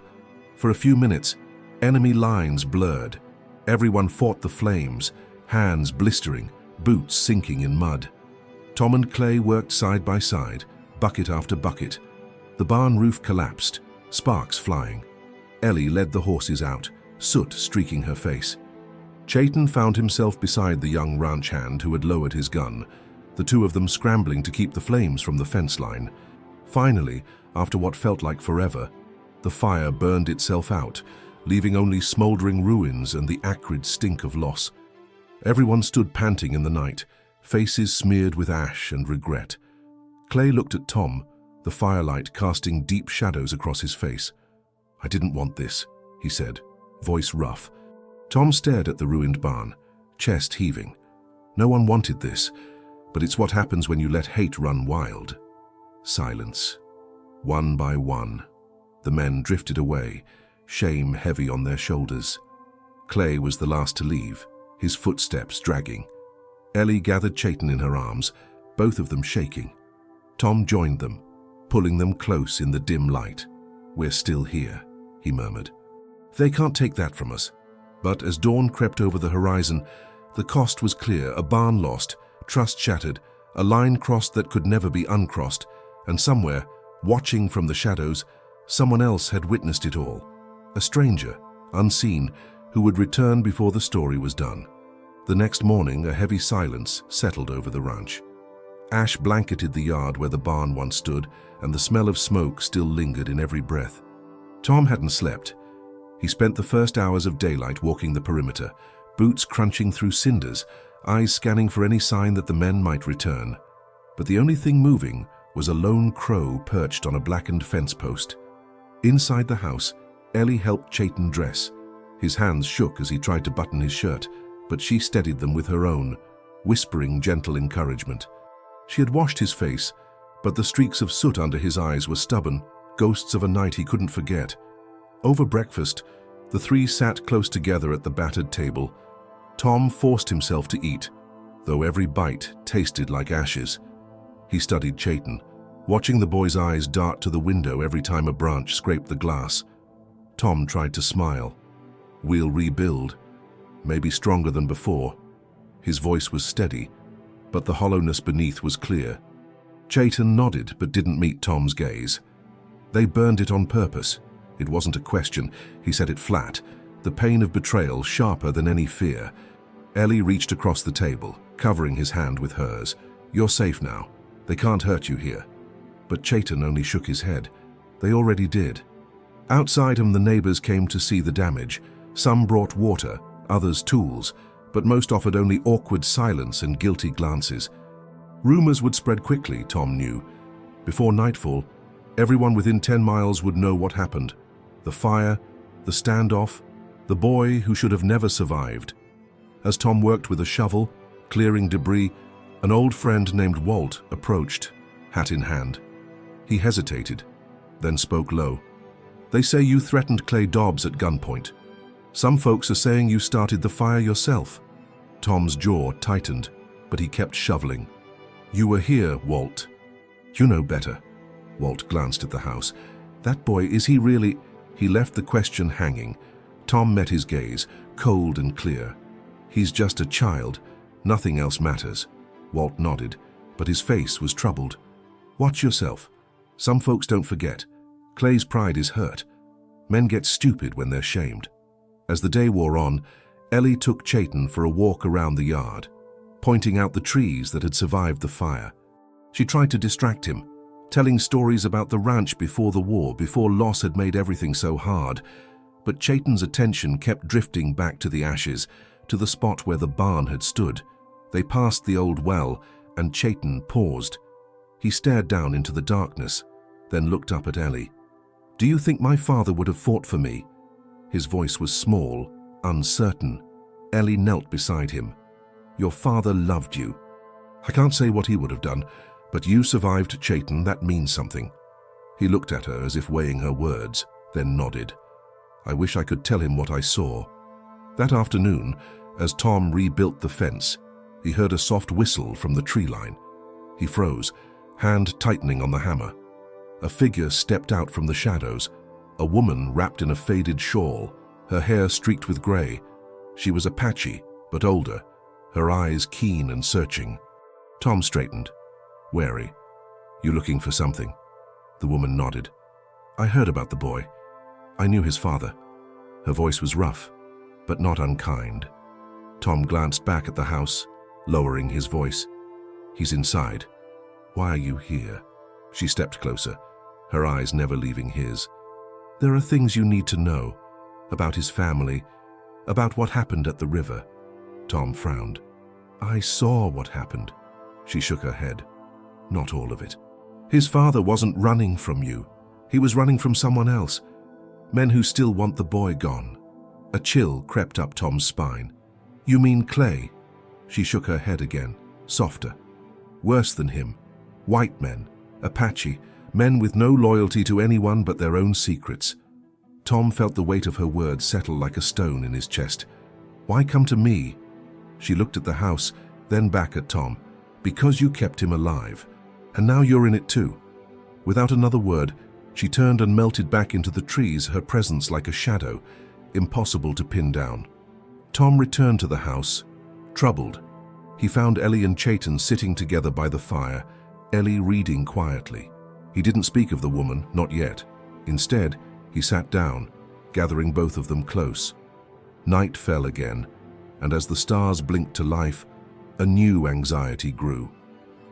For a few minutes, enemy lines blurred. Everyone fought the flames, hands blistering, boots sinking in mud. Tom and Clay worked side by side, bucket after bucket. The barn roof collapsed, sparks flying. Ellie led the horses out, soot streaking her face. Chayton found himself beside the young ranch hand who had lowered his gun, the two of them scrambling to keep the flames from the fence line. Finally, after what felt like forever, the fire burned itself out, leaving only smoldering ruins and the acrid stink of loss. Everyone stood panting in the night, faces smeared with ash and regret. Clay looked at Tom, the firelight casting deep shadows across his face. "I didn't want this," he said, voice rough. Tom stared at the ruined barn, chest heaving. No one wanted this, but it's what happens when you let hate run wild. Silence. One by one, the men drifted away, shame heavy on their shoulders. Clay was the last to leave, his footsteps dragging. Ellie gathered Chayton in her arms, both of them shaking. Tom joined them, pulling them close in the dim light. "We're still here," he murmured. "They can't take that from us." But as dawn crept over the horizon, the cost was clear, a barn lost, trust shattered, a line crossed that could never be uncrossed, and somewhere, watching from the shadows, someone else had witnessed it all. A stranger, unseen, who would return before the story was done. The next morning, a heavy silence settled over the ranch. Ash blanketed the yard where the barn once stood, and the smell of smoke still lingered in every breath. Tom hadn't slept. He spent the first hours of daylight walking the perimeter, boots crunching through cinders, eyes scanning for any sign that the men might return. But the only thing moving was a lone crow perched on a blackened fence post. Inside the house, Ellie helped Chayton dress. His hands shook as he tried to button his shirt, but she steadied them with her own, whispering gentle encouragement. She had washed his face, but the streaks of soot under his eyes were stubborn, ghosts of a night he couldn't forget. Over breakfast, the three sat close together at the battered table. Tom forced himself to eat, though every bite tasted like ashes. He studied Chayton, watching the boy's eyes dart to the window every time a branch scraped the glass. Tom tried to smile. "We'll rebuild. Maybe stronger than before." His voice was steady, but the hollowness beneath was clear. Chayton nodded but didn't meet Tom's gaze. They burned it on purpose. It wasn't a question. He said it flat, the pain of betrayal sharper than any fear. Ellie reached across the table, covering his hand with hers. "You're safe now. They can't hurt you here." But Chayton only shook his head. They already did. Outside him, the neighbors came to see the damage. Some brought water, others tools, but most offered only awkward silence and guilty glances. Rumors would spread quickly, Tom knew. Before nightfall, everyone within 10 miles would know what happened. The fire, the standoff, the boy who should have never survived. As Tom worked with a shovel, clearing debris, an old friend named Walt approached, hat in hand. He hesitated, then spoke low. "They say you threatened Clay Dobbs at gunpoint. Some folks are saying you started the fire yourself." Tom's jaw tightened, but he kept shoveling. "You were here, Walt. You know better." Walt glanced at the house. "That boy, is he really—" He left the question hanging. Tom met his gaze, cold and clear. "He's just a child. Nothing else matters." Walt nodded, but his face was troubled. "Watch yourself. Some folks don't forget. Clay's pride is hurt. Men get stupid when they're shamed." As the day wore on, Ellie took Chayton for a walk around the yard, pointing out the trees that had survived the fire. She tried to distract him, telling stories about the ranch before the war, before loss had made everything so hard. But Chayton's attention kept drifting back to the ashes, to the spot where the barn had stood. They passed the old well, and Chayton paused. He stared down into the darkness, then looked up at Ellie. "Do you think my father would have fought for me?" His voice was small, uncertain. Ellie knelt beside him. "Your father loved you. I can't say what he would have done, but you survived, Chayton. That means something." He looked at her as if weighing her words, then nodded. "I wish I could tell him what I saw." That afternoon, as Tom rebuilt the fence, he heard a soft whistle from the tree line. He froze, hand tightening on the hammer. A figure stepped out from the shadows, a woman wrapped in a faded shawl, her hair streaked with gray. She was Apache, but older, her eyes keen and searching. Tom straightened, wary. "You looking for something?" The woman nodded. "I heard about the boy. I knew his father." Her voice was rough, but not unkind. Tom glanced back at the house, lowering his voice. "He's inside. Why are you here?" She stepped closer, her eyes never leaving his. "There are things you need to know, about his family, about what happened at the river." Tom frowned. "I saw what happened." She shook her head. "Not all of it. His father wasn't running from you. He was running from someone else. Men who still want the boy gone." A chill crept up Tom's spine. "You mean Clay?" She shook her head again, softer. "Worse than him. White men, Apache, men with no loyalty to anyone but their own secrets." Tom felt the weight of her words settle like a stone in his chest. "Why come to me?" She looked at the house, then back at Tom. "Because you kept him alive. And now you're in it too." Without another word, she turned and melted back into the trees, her presence like a shadow, impossible to pin down. Tom returned to the house, troubled. He found Ellie and Chayton sitting together by the fire, Ellie reading quietly. He didn't speak of the woman, not yet. Instead, he sat down, gathering both of them close. Night fell again, and as the stars blinked to life, a new anxiety grew.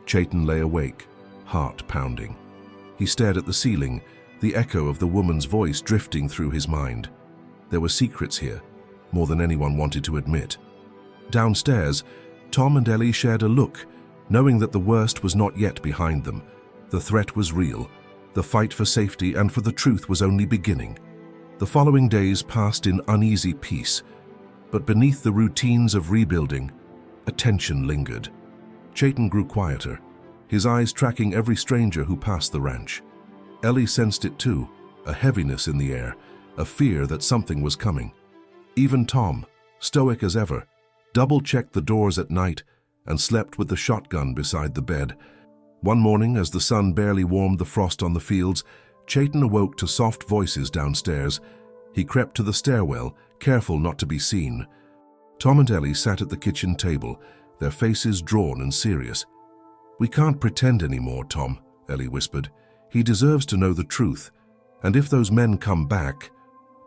Chayton lay awake, heart pounding. He stared at the ceiling, the echo of the woman's voice drifting through his mind. There were secrets here, more than anyone wanted to admit. Downstairs, Tom and Ellie shared a look, knowing that the worst was not yet behind them. The threat was real. The fight for safety and for the truth was only beginning. The following days passed in uneasy peace, but beneath the routines of rebuilding, a tension lingered. Chayton grew quieter, his eyes tracking every stranger who passed the ranch. Ellie sensed it too, a heaviness in the air, a fear that something was coming. Even Tom, stoic as ever, double-checked the doors at night and slept with the shotgun beside the bed. One morning, as the sun barely warmed the frost on the fields, Chayton awoke to soft voices downstairs. He crept to the stairwell, careful not to be seen. Tom and Ellie sat at the kitchen table, their faces drawn and serious. "We can't pretend anymore, Tom," Ellie whispered. "He deserves to know the truth. And if those men come back—"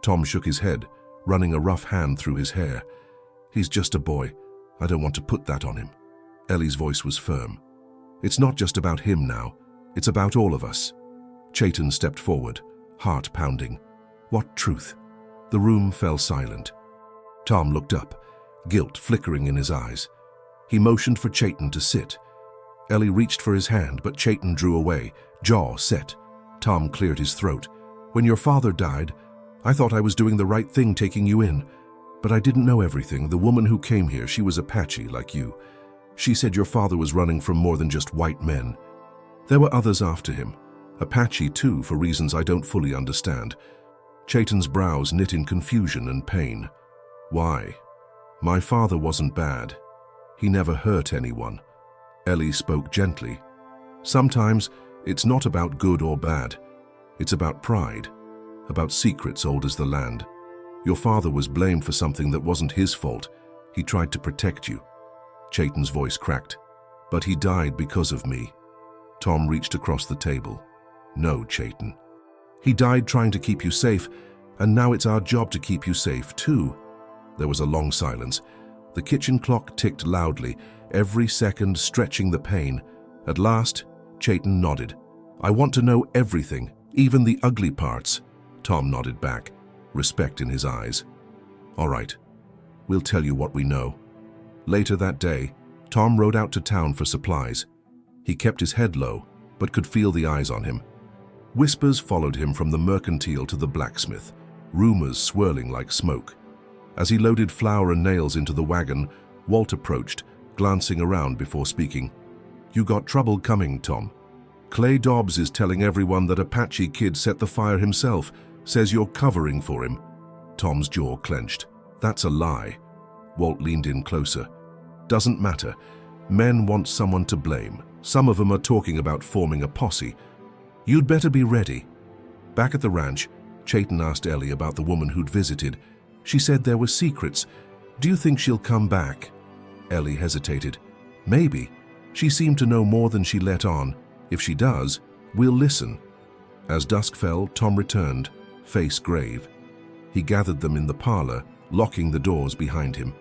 Tom shook his head, running a rough hand through his hair. "He's just a boy. I don't want to put that on him." Ellie's voice was firm. "It's not just about him now. It's about all of us." Chayton stepped forward, heart pounding. "What truth?" The room fell silent. Tom looked up, guilt flickering in his eyes. He motioned for Chayton to sit. Ellie reached for his hand, but Chayton drew away, jaw set. Tom cleared his throat. "When your father died, I thought I was doing the right thing taking you in. But I didn't know everything. The woman who came here, she was Apache, like you. She said your father was running from more than just white men. There were others after him. Apache, too, for reasons I don't fully understand." Chayton's brows knit in confusion and pain. "Why? My father wasn't bad. He never hurt anyone." Ellie spoke gently. "Sometimes it's not about good or bad. It's about pride, about secrets old as the land. Your father was blamed for something that wasn't his fault. He tried to protect you." Chayton's voice cracked. "But he died because of me." Tom reached across the table. "No, Chayton. He died trying to keep you safe, and now it's our job to keep you safe, too." There was a long silence. The kitchen clock ticked loudly, every second stretching the pain. At last, Chayton nodded. "I want to know everything, even the ugly parts." Tom nodded back, respect in his eyes. "All right, we'll tell you what we know." Later that day, Tom rode out to town for supplies. He kept his head low, but could feel the eyes on him. Whispers followed him from the mercantile to the blacksmith, rumors swirling like smoke. As he loaded flour and nails into the wagon, Walt approached, glancing around before speaking. "You got trouble coming, Tom. Clay Dobbs is telling everyone that Apache kid set the fire himself, says you're covering for him." Tom's jaw clenched. "That's a lie." Walt leaned in closer. "Doesn't matter. Men want someone to blame. Some of them are talking about forming a posse. You'd better be ready." Back at the ranch, Chayton asked Ellie about the woman who'd visited. She said there were secrets. "Do you think she'll come back?" Ellie hesitated. "Maybe. She seemed to know more than she let on. If she does, we'll listen." As dusk fell, Tom returned, face grave. He gathered them in the parlor, locking the doors behind him.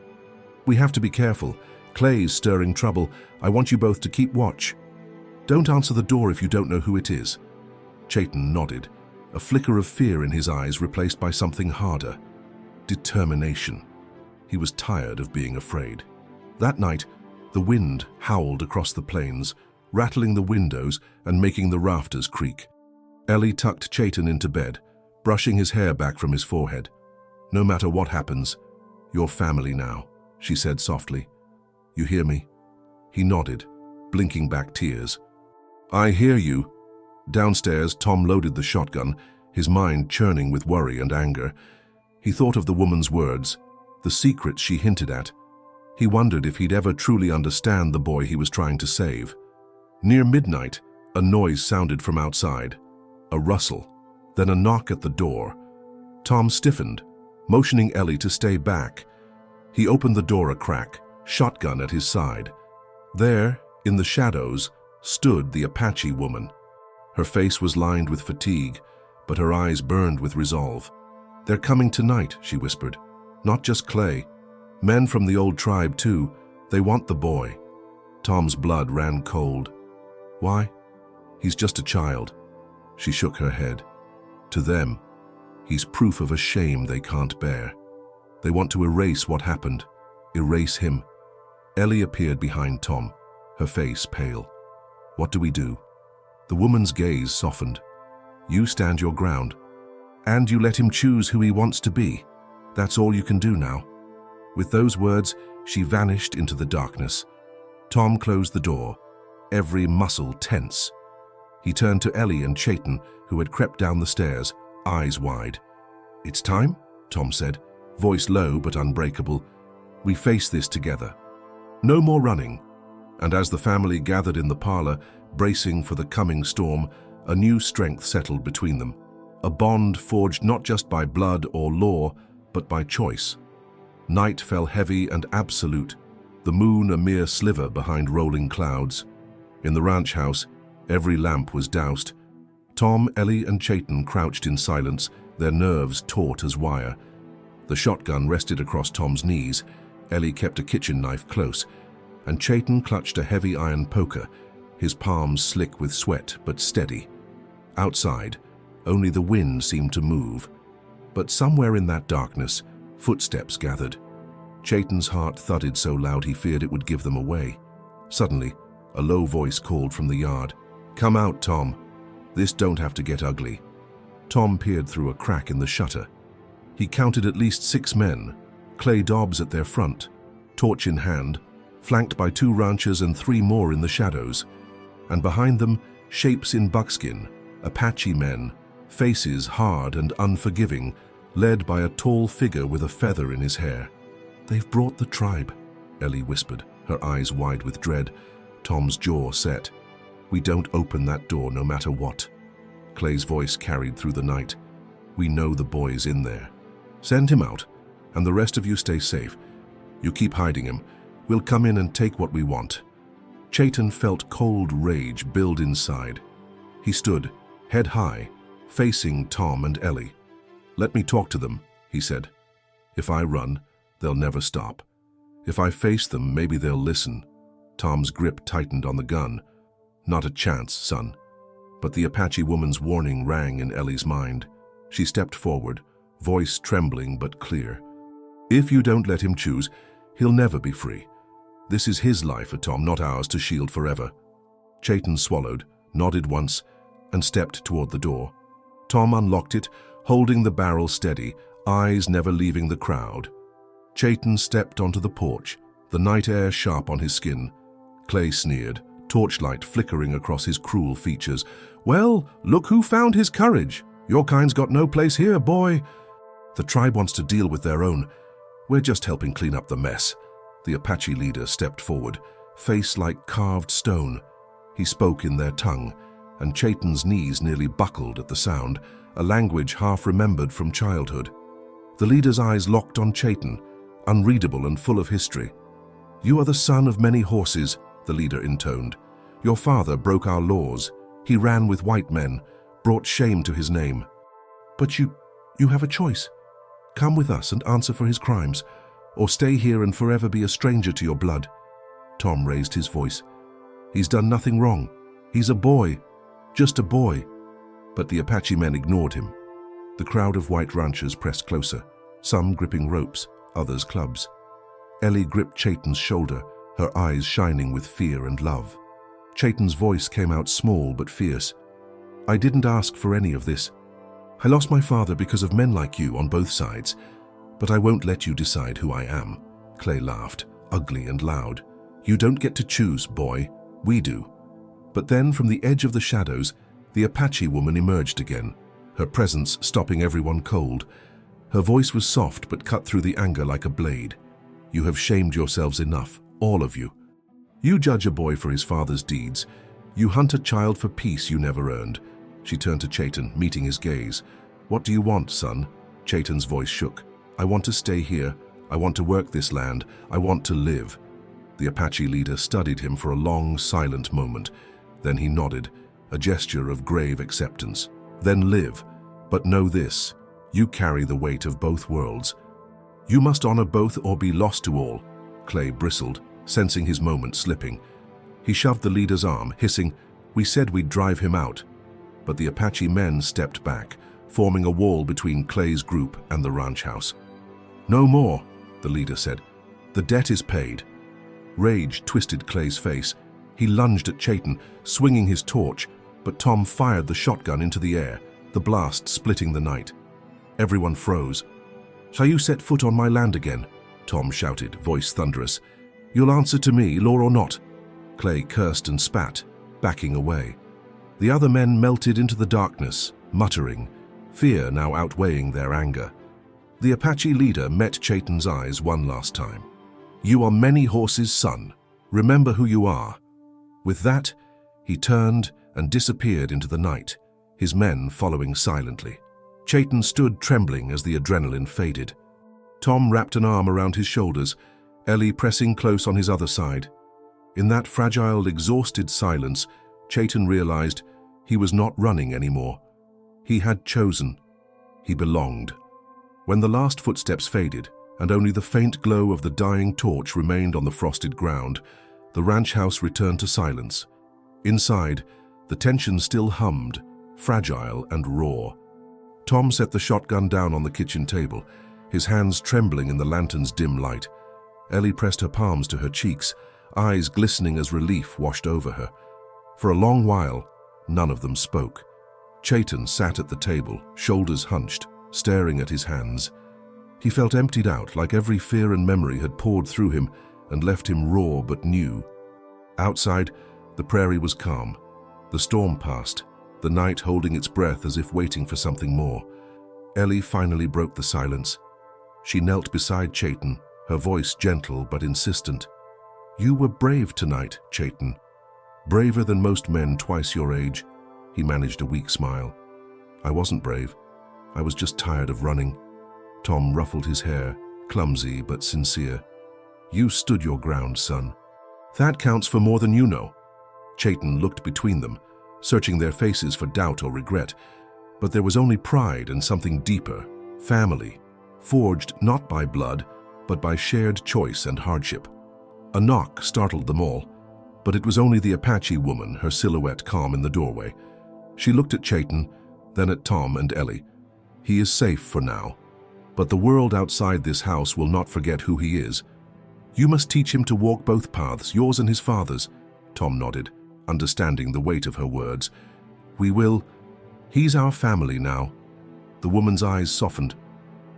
"We have to be careful. Clay's stirring trouble. I want you both to keep watch. Don't answer the door if you don't know who it is." Chayton nodded, a flicker of fear in his eyes replaced by something harder. Determination. He was tired of being afraid. That night, the wind howled across the plains, rattling the windows and making the rafters creak. Ellie tucked Chayton into bed, brushing his hair back from his forehead. "No matter what happens, you're family now," she said softly. "You hear me?" He nodded, blinking back tears. "I hear you." Downstairs, Tom loaded the shotgun, his mind churning with worry and anger. He thought of the woman's words, the secrets she hinted at. He wondered if he'd ever truly understand the boy he was trying to save. Near midnight, a noise sounded from outside. A rustle, then a knock at the door. Tom stiffened, motioning Ellie to stay back. He opened the door a crack, shotgun at his side. There, in the shadows, stood the Apache woman. Her face was lined with fatigue, but her eyes burned with resolve. "They're coming tonight," she whispered. "Not just Clay. Men from the old tribe, too. They want the boy." Tom's blood ran cold. Why? He's just a child. She shook her head. To them, he's proof of a shame they can't bear. They want to erase what happened, erase him. Ellie appeared behind Tom, her face pale. What do we do? The woman's gaze softened. You stand your ground, and you let him choose who he wants to be. That's all you can do now. With those words, she vanished into the darkness. Tom closed the door, every muscle tense. He turned to Ellie and Chayton, who had crept down the stairs, eyes wide. It's time, Tom said, voice low but unbreakable. We face this together. No more running. And as the family gathered in the parlor, bracing for the coming storm, a new strength settled between them. A bond forged not just by blood or law, but by choice. Night fell heavy and absolute, the moon a mere sliver behind rolling clouds. In the ranch house, every lamp was doused. Tom, Ellie, and Chayton crouched in silence, their nerves taut as wire. The shotgun rested across Tom's knees. Ellie kept a kitchen knife close, and Chayton clutched a heavy iron poker, his palms slick with sweat but steady. Outside, only the wind seemed to move. But somewhere in that darkness, footsteps gathered. Chayton's heart thudded so loud he feared it would give them away. Suddenly, a low voice called from the yard. Come out, Tom. This don't have to get ugly. Tom peered through a crack in the shutter. He counted at least 6 men, Clay Dobbs at their front, torch in hand, flanked by 2 ranchers and 3 more in the shadows. And behind them, shapes in buckskin, Apache men, faces hard and unforgiving, led by a tall figure with a feather in his hair. They've brought the tribe, Ellie whispered, her eyes wide with dread. Tom's jaw set. We don't open that door no matter what. Clay's voice carried through the night. We know the boy's in there. Send him out, and the rest of you stay safe. You keep hiding him. We'll come in and take what we want. Chayton felt cold rage build inside. He stood, head high, facing Tom and Ellie. Let me talk to them, he said. If I run, they'll never stop. If I face them, maybe they'll listen. Tom's grip tightened on the gun. Not a chance, son. But the Apache woman's warning rang in Ellie's mind. She stepped forward, voice trembling but clear. If you don't let him choose, he'll never be free. This is his life, Tom, not ours to shield forever. Chayton swallowed, nodded once, and stepped toward the door. Tom unlocked it, holding the barrel steady, eyes never leaving the crowd. Chayton stepped onto the porch, the night air sharp on his skin. Clay sneered, torchlight flickering across his cruel features. Well, look who found his courage. Your kind's got no place here, boy. The tribe wants to deal with their own. We're just helping clean up the mess. The Apache leader stepped forward, face like carved stone. He spoke in their tongue, and Chayton's knees nearly buckled at the sound, a language half remembered from childhood. The leader's eyes locked on Chayton, unreadable and full of history. You are the son of many horses, the leader intoned. Your father broke our laws. He ran with white men, brought shame to his name. But you have a choice. Come with us and answer for his crimes, or stay here and forever be a stranger to your blood. Tom raised his voice. He's done nothing wrong. He's a boy, just a boy. But the Apache men ignored him. The crowd of white ranchers pressed closer, some gripping ropes, others clubs. Ellie gripped Chayton's shoulder, her eyes shining with fear and love. Chayton's voice came out small but fierce. I didn't ask for any of this. I lost my father because of men like you on both sides, but I won't let you decide who I am. Clay laughed, ugly and loud. You don't get to choose, boy. We do. But then from the edge of the shadows, the Apache woman emerged again, her presence stopping everyone cold. Her voice was soft but cut through the anger like a blade. You have shamed yourselves enough, all of you. You judge a boy for his father's deeds. You hunt a child for peace you never earned. She turned to Chayton, meeting his gaze. What do you want, son? Chayton's voice shook. I want to stay here. I want to work this land. I want to live. The Apache leader studied him for a long, silent moment. Then he nodded, a gesture of grave acceptance. Then live. But know this. You carry the weight of both worlds. You must honor both or be lost to all. Clay bristled, sensing his moment slipping. He shoved the leader's arm, hissing, We said we'd drive him out, but the Apache men stepped back, forming a wall between Clay's group and the ranch house. "No more," the leader said. "The debt is paid." Rage twisted Clay's face. He lunged at Chayton, swinging his torch, but Tom fired the shotgun into the air, the blast splitting the night. Everyone froze. "Shall you set foot on my land again?" Tom shouted, voice thunderous. "You'll answer to me, law or not." Clay cursed and spat, backing away. The other men melted into the darkness, muttering, fear now outweighing their anger. The Apache leader met Chayton's eyes one last time. "You are Many Horses' son. Remember who you are." With that, he turned and disappeared into the night, his men following silently. Chayton stood trembling as the adrenaline faded. Tom wrapped an arm around his shoulders, Ellie pressing close on his other side. In that fragile, exhausted silence, Chayton realized he was not running anymore. He had chosen. He belonged. When the last footsteps faded, and only the faint glow of the dying torch remained on the frosted ground, the ranch house returned to silence. Inside, the tension still hummed, fragile and raw. Tom set the shotgun down on the kitchen table, his hands trembling in the lantern's dim light. Ellie pressed her palms to her cheeks, eyes glistening as relief washed over her. For a long while, none of them spoke. Chayton sat at the table, shoulders hunched, staring at his hands. He felt emptied out, like every fear and memory had poured through him and left him raw but new. Outside, the prairie was calm. The storm passed, the night holding its breath as if waiting for something more. Ellie finally broke the silence. She knelt beside Chayton, her voice gentle but insistent. "You were brave tonight, Chayton. Braver than most men twice your age." He managed a weak smile. "I wasn't brave. I was just tired of running." Tom ruffled his hair, clumsy but sincere. "You stood your ground, son. That counts for more than you know." Chayton looked between them, searching their faces for doubt or regret. But there was only pride and something deeper, family, forged not by blood, but by shared choice and hardship. A knock startled them all, but it was only the Apache woman, her silhouette calm in the doorway. She looked at Chayton, then at Tom and Ellie. "He is safe for now, but the world outside this house will not forget who he is. You must teach him to walk both paths, yours and his father's." Tom nodded, understanding the weight of her words. "We will. He's our family now." The woman's eyes softened.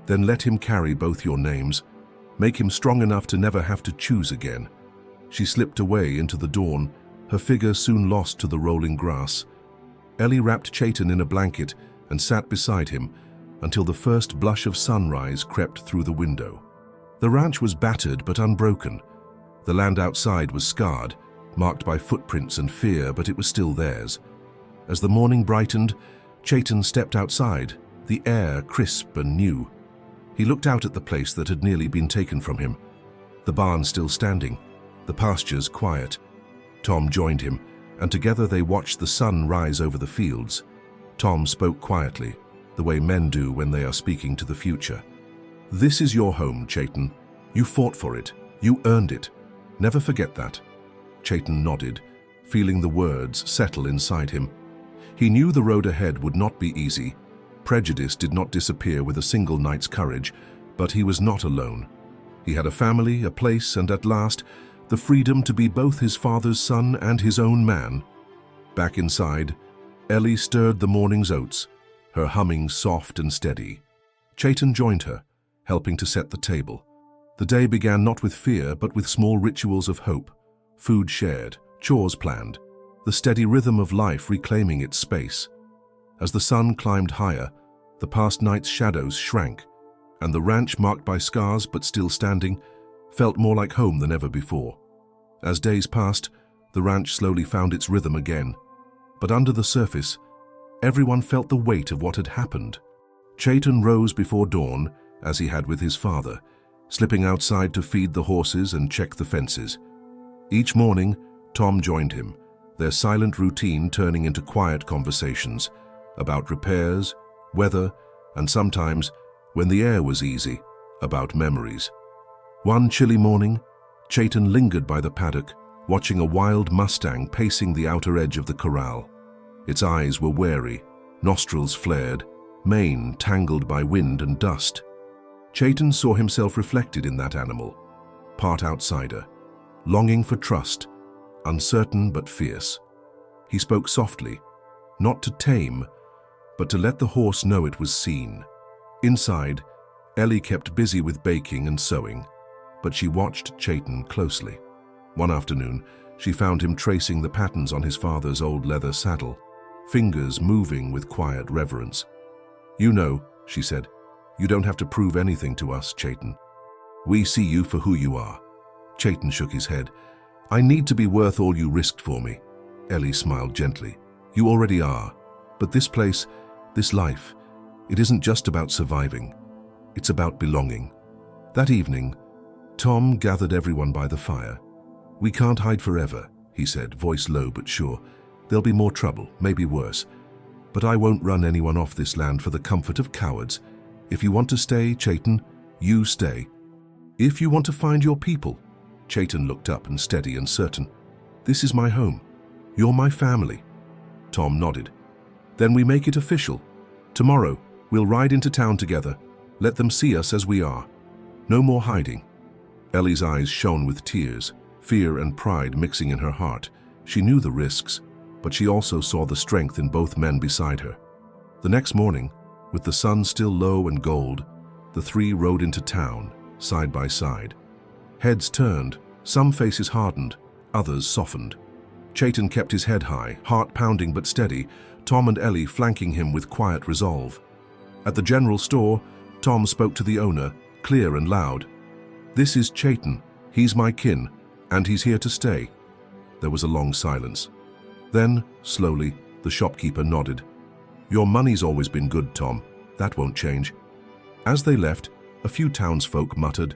"Then let him carry both your names. Make him strong enough to never have to choose again." She slipped away into the dawn, her figure soon lost to the rolling grass. Ellie wrapped Chayton in a blanket and sat beside him until the first blush of sunrise crept through the window. The ranch was battered but unbroken. The land outside was scarred, marked by footprints and fear, but it was still theirs. As the morning brightened, Chayton stepped outside, the air crisp and new. He looked out at the place that had nearly been taken from him. The barn still standing, the pastures quiet. Tom joined him, and together they watched the sun rise over the fields. Tom spoke quietly, the way men do when they are speaking to the future. "This is your home, Chayton. You fought for it. You earned it. Never forget that." Chayton nodded, feeling the words settle inside him. He knew the road ahead would not be easy. Prejudice did not disappear with a single night's courage, but he was not alone. He had a family, a place, and at last, the freedom to be both his father's son and his own man. Back inside, Ellie stirred the morning's oats, her humming soft and steady. Chayton joined her, helping to set the table. The day began not with fear, but with small rituals of hope. Food shared, chores planned, the steady rhythm of life reclaiming its space. As the sun climbed higher, the past night's shadows shrank, and the ranch, marked by scars but still standing, felt more like home than ever before. As days passed, the ranch slowly found its rhythm again. But under the surface, everyone felt the weight of what had happened. Chayton rose before dawn, as he had with his father, slipping outside to feed the horses and check the fences. Each morning, Tom joined him, their silent routine turning into quiet conversations about repairs, weather, and sometimes, when the air was easy, about memories. One chilly morning, Chayton lingered by the paddock, watching a wild mustang pacing the outer edge of the corral. Its eyes were wary, nostrils flared, mane tangled by wind and dust. Chaitan saw himself reflected in that animal, part outsider, longing for trust, uncertain but fierce. He spoke softly, not to tame, but to let the horse know it was seen. Inside, Ellie kept busy with baking and sewing, but she watched Chaitan closely. One afternoon, she found him tracing the patterns on his father's old leather saddle, fingers moving with quiet reverence. "You know," she said, "you don't have to prove anything to us, Chaitan. We see you for who you are." Chaitan shook his head. "I need to be worth all you risked for me." Ellie smiled gently. "You already are. But this place, this life, it isn't just about surviving. It's about belonging." That evening, Tom gathered everyone by the fire. "We can't hide forever," he said, voice low but sure. "There'll be more trouble, maybe worse. But I won't run anyone off this land for the comfort of cowards. If you want to stay, Chaitan, you stay. If you want to find your people." Chaitan looked up and steady and certain. "This is my home. You're my family." Tom nodded. "Then we make it official. Tomorrow, we'll ride into town together. Let them see us as we are. No more hiding." Ellie's eyes shone with tears, fear and pride mixing in her heart. She knew the risks, but she also saw the strength in both men beside her. The next morning, with the sun still low and gold, the three rode into town, side by side. Heads turned, some faces hardened, others softened. Chaitan kept his head high, heart pounding but steady, Tom and Ellie flanking him with quiet resolve. At the general store, Tom spoke to the owner, clear and loud. "This is Chaitan. He's my kin, and he's here to stay." There was a long silence. Then, slowly, the shopkeeper nodded. "Your money's always been good, Tom. That won't change." As they left, a few townsfolk muttered.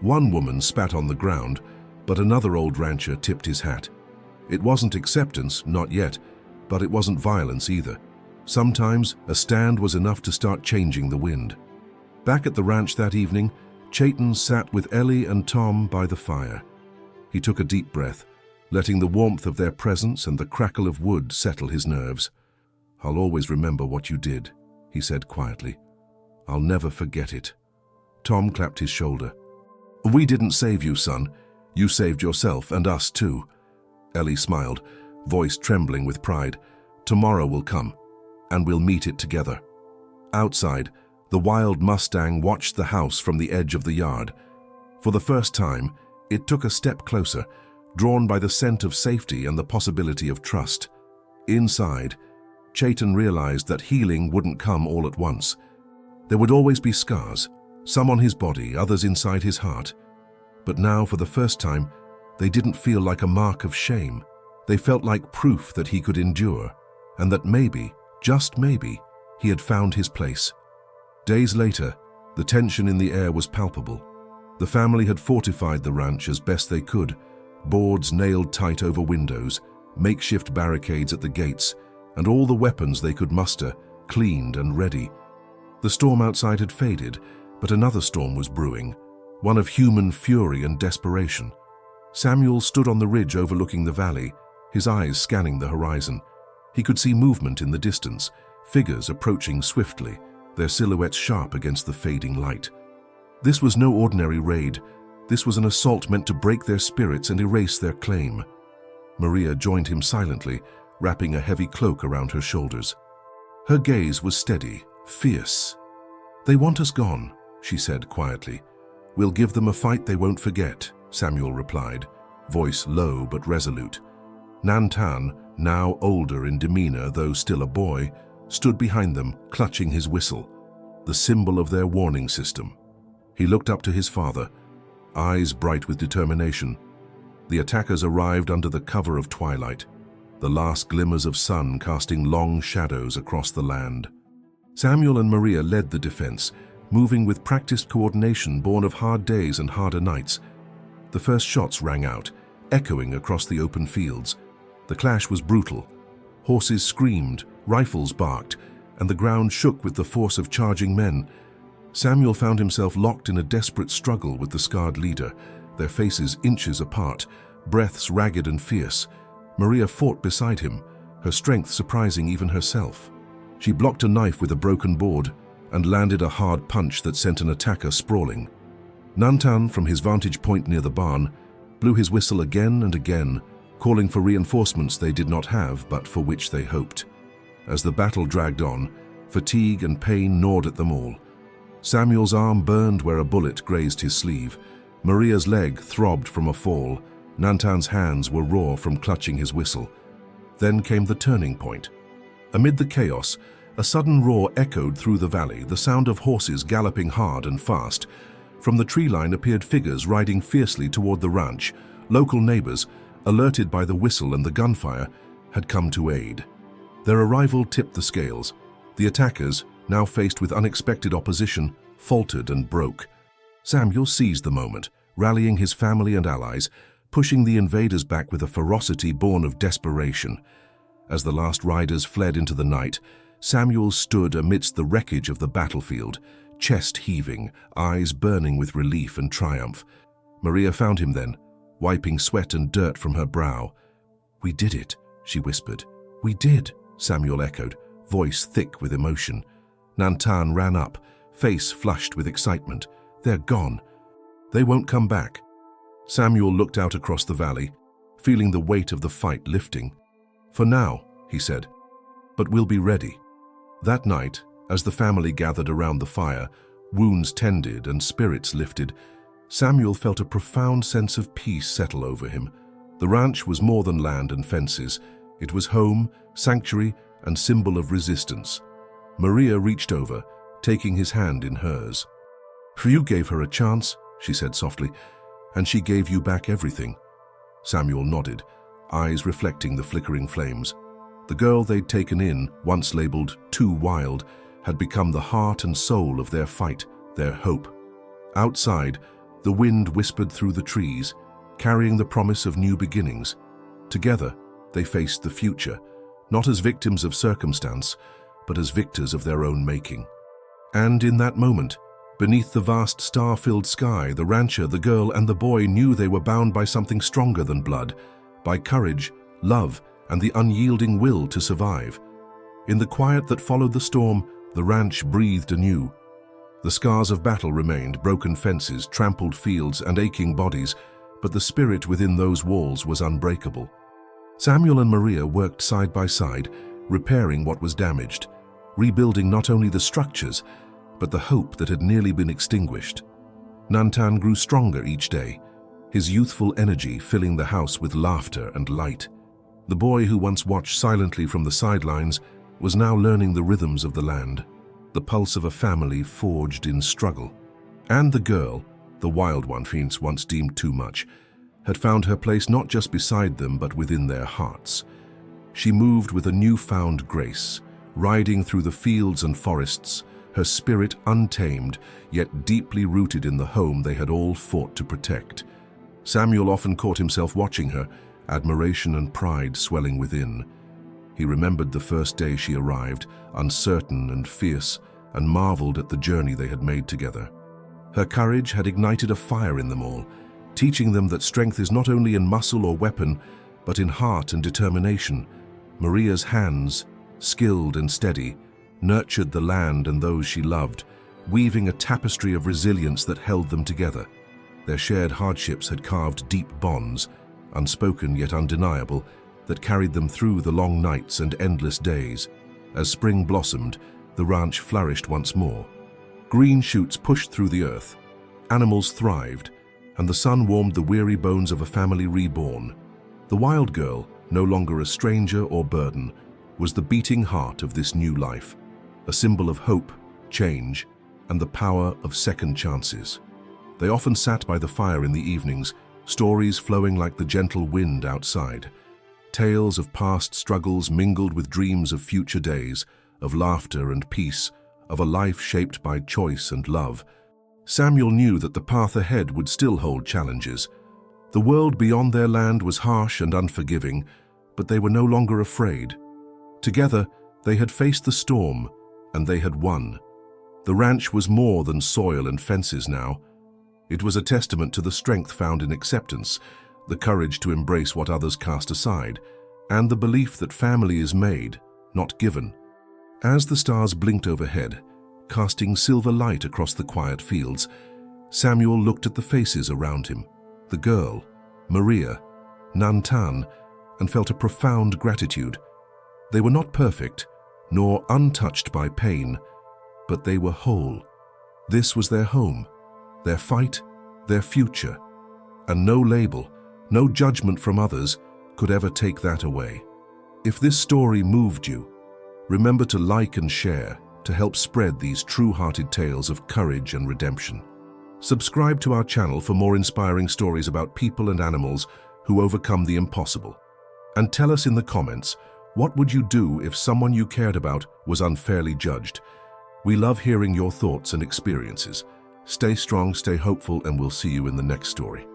One woman spat on the ground, but another old rancher tipped his hat. It wasn't acceptance, not yet, but it wasn't violence either. Sometimes a stand was enough to start changing the wind. Back at the ranch that evening, Chaitan sat with Ellie and Tom by the fire. He took a deep breath, letting the warmth of their presence and the crackle of wood settle his nerves. "I'll always remember what you did," he said quietly. "I'll never forget it." Tom clapped his shoulder. "We didn't save you, son. You saved yourself and us too." Ellie smiled, voice trembling with pride. "Tomorrow will come, and we'll meet it together." Outside, the wild mustang watched the house from the edge of the yard. For the first time, it took a step closer, drawn by the scent of safety and the possibility of trust. Inside, Chaitan realized that healing wouldn't come all at once. There would always be scars, some on his body, others inside his heart. But now, for the first time, they didn't feel like a mark of shame. They felt like proof that he could endure, and that maybe, just maybe, he had found his place. Days later, the tension in the air was palpable. The family had fortified the ranch as best they could, boards nailed tight over windows, makeshift barricades at the gates, and all the weapons they could muster, cleaned and ready. The storm outside had faded, but another storm was brewing, one of human fury and desperation. Samuel stood on the ridge overlooking the valley, his eyes scanning the horizon. He could see movement in the distance, figures approaching swiftly, their silhouettes sharp against the fading light. This was no ordinary raid. This was an assault meant to break their spirits and erase their claim. Maria joined him silently, wrapping a heavy cloak around her shoulders. Her gaze was steady, fierce. "They want us gone," she said quietly. "We'll give them a fight they won't forget," Samuel replied, voice low but resolute. Nantan, now older in demeanor though still a boy, stood behind them, clutching his whistle, the symbol of their warning system. He looked up to his father, eyes bright with determination. The attackers arrived under the cover of twilight, the last glimmers of sun casting long shadows across the land. Samuel and Maria led the defense, moving with practiced coordination born of hard days and harder nights. The first shots rang out, echoing across the open fields. The clash was brutal. Horses screamed, rifles barked, and the ground shook with the force of charging men. Samuel found himself locked in a desperate struggle with the scarred leader, their faces inches apart, breaths ragged and fierce. Maria fought beside him, her strength surprising even herself. She blocked a knife with a broken board and landed a hard punch that sent an attacker sprawling. Nantan, from his vantage point near the barn, blew his whistle again and again, calling for reinforcements they did not have but for which they hoped. As the battle dragged on, fatigue and pain gnawed at them all. Samuel's arm burned where a bullet grazed his sleeve. Maria's leg throbbed from a fall. Nantan's hands were raw from clutching his whistle. Then came the turning point. Amid the chaos, a sudden roar echoed through the valley, the sound of horses galloping hard and fast. From the tree line appeared figures riding fiercely toward the ranch. Local neighbors, alerted by the whistle and the gunfire, had come to aid. Their arrival tipped the scales. The attackers, now faced with unexpected opposition, faltered and broke. Samuel seized the moment, rallying his family and allies, pushing the invaders back with a ferocity born of desperation. As the last riders fled into the night, Samuel stood amidst the wreckage of the battlefield, chest heaving, eyes burning with relief and triumph. Maria found him then, wiping sweat and dirt from her brow. "We did it," she whispered. "We did," Samuel echoed, voice thick with emotion. Nantan ran up, face flushed with excitement. "They're gone. They won't come back." Samuel looked out across the valley, feeling the weight of the fight lifting. "For now," he said, "but we'll be ready." That night, as the family gathered around the fire, wounds tended and spirits lifted, Samuel felt a profound sense of peace settle over him. The ranch was more than land and fences. It was home, sanctuary, and symbol of resistance. Maria reached over, taking his hand in hers. "You gave her a chance," she said softly, "and she gave you back everything." Samuel nodded, eyes reflecting the flickering flames. The girl they'd taken in, once labeled too wild, had become the heart and soul of their fight, their hope. Outside, the wind whispered through the trees, carrying the promise of new beginnings. Together, they faced the future, not as victims of circumstance, but as victors of their own making. And in that moment, beneath the vast star-filled sky, the rancher, the girl, and the boy knew they were bound by something stronger than blood, by courage, love, and the unyielding will to survive. In the quiet that followed the storm, the ranch breathed anew. The scars of battle remained, broken fences, trampled fields, and aching bodies, but the spirit within those walls was unbreakable. Samuel and Maria worked side by side, repairing what was damaged, rebuilding not only the structures, but the hope that had nearly been extinguished. Nantan grew stronger each day, his youthful energy filling the house with laughter and light. The boy who once watched silently from the sidelines was now learning the rhythms of the land, the pulse of a family forged in struggle. And the girl, the wild one Fiends once deemed too much, had found her place not just beside them but within their hearts. She moved with a newfound grace, riding through the fields and forests, her spirit untamed, yet deeply rooted in the home they had all fought to protect. Samuel often caught himself watching her, admiration and pride swelling within. He remembered the first day she arrived, uncertain and fierce, and marveled at the journey they had made together. Her courage had ignited a fire in them all, teaching them that strength is not only in muscle or weapon, but in heart and determination. Maria's hands, skilled and steady, nurtured the land and those she loved, weaving a tapestry of resilience that held them together. Their shared hardships had carved deep bonds, unspoken yet undeniable, that carried them through the long nights and endless days. As spring blossomed, the ranch flourished once more. Green shoots pushed through the earth, animals thrived, and the sun warmed the weary bones of a family reborn. The wild girl, no longer a stranger or burden, was the beating heart of this new life, a symbol of hope, change, and the power of second chances. They often sat by the fire in the evenings, stories flowing like the gentle wind outside. Tales of past struggles mingled with dreams of future days, of laughter and peace, of a life shaped by choice and love. Samuel knew that the path ahead would still hold challenges. The world beyond their land was harsh and unforgiving, but they were no longer afraid. Together, they had faced the storm, and they had won. The ranch was more than soil and fences now. It was a testament to the strength found in acceptance, the courage to embrace what others cast aside, and the belief that family is made, not given. As the stars blinked overhead, casting silver light across the quiet fields, Samuel looked at the faces around him, the girl, Maria, Nantan, and felt a profound gratitude. They were not perfect, nor untouched by pain, but they were whole. This was their home, their fight, their future, and no label, no judgment from others could ever take that away. If this story moved you, remember to like and share to help spread these true-hearted tales of courage and redemption. Subscribe to our channel for more inspiring stories about people and animals who overcome the impossible. And tell us in the comments, what would you do if someone you cared about was unfairly judged? We love hearing your thoughts and experiences. Stay strong, stay hopeful, and we'll see you in the next story.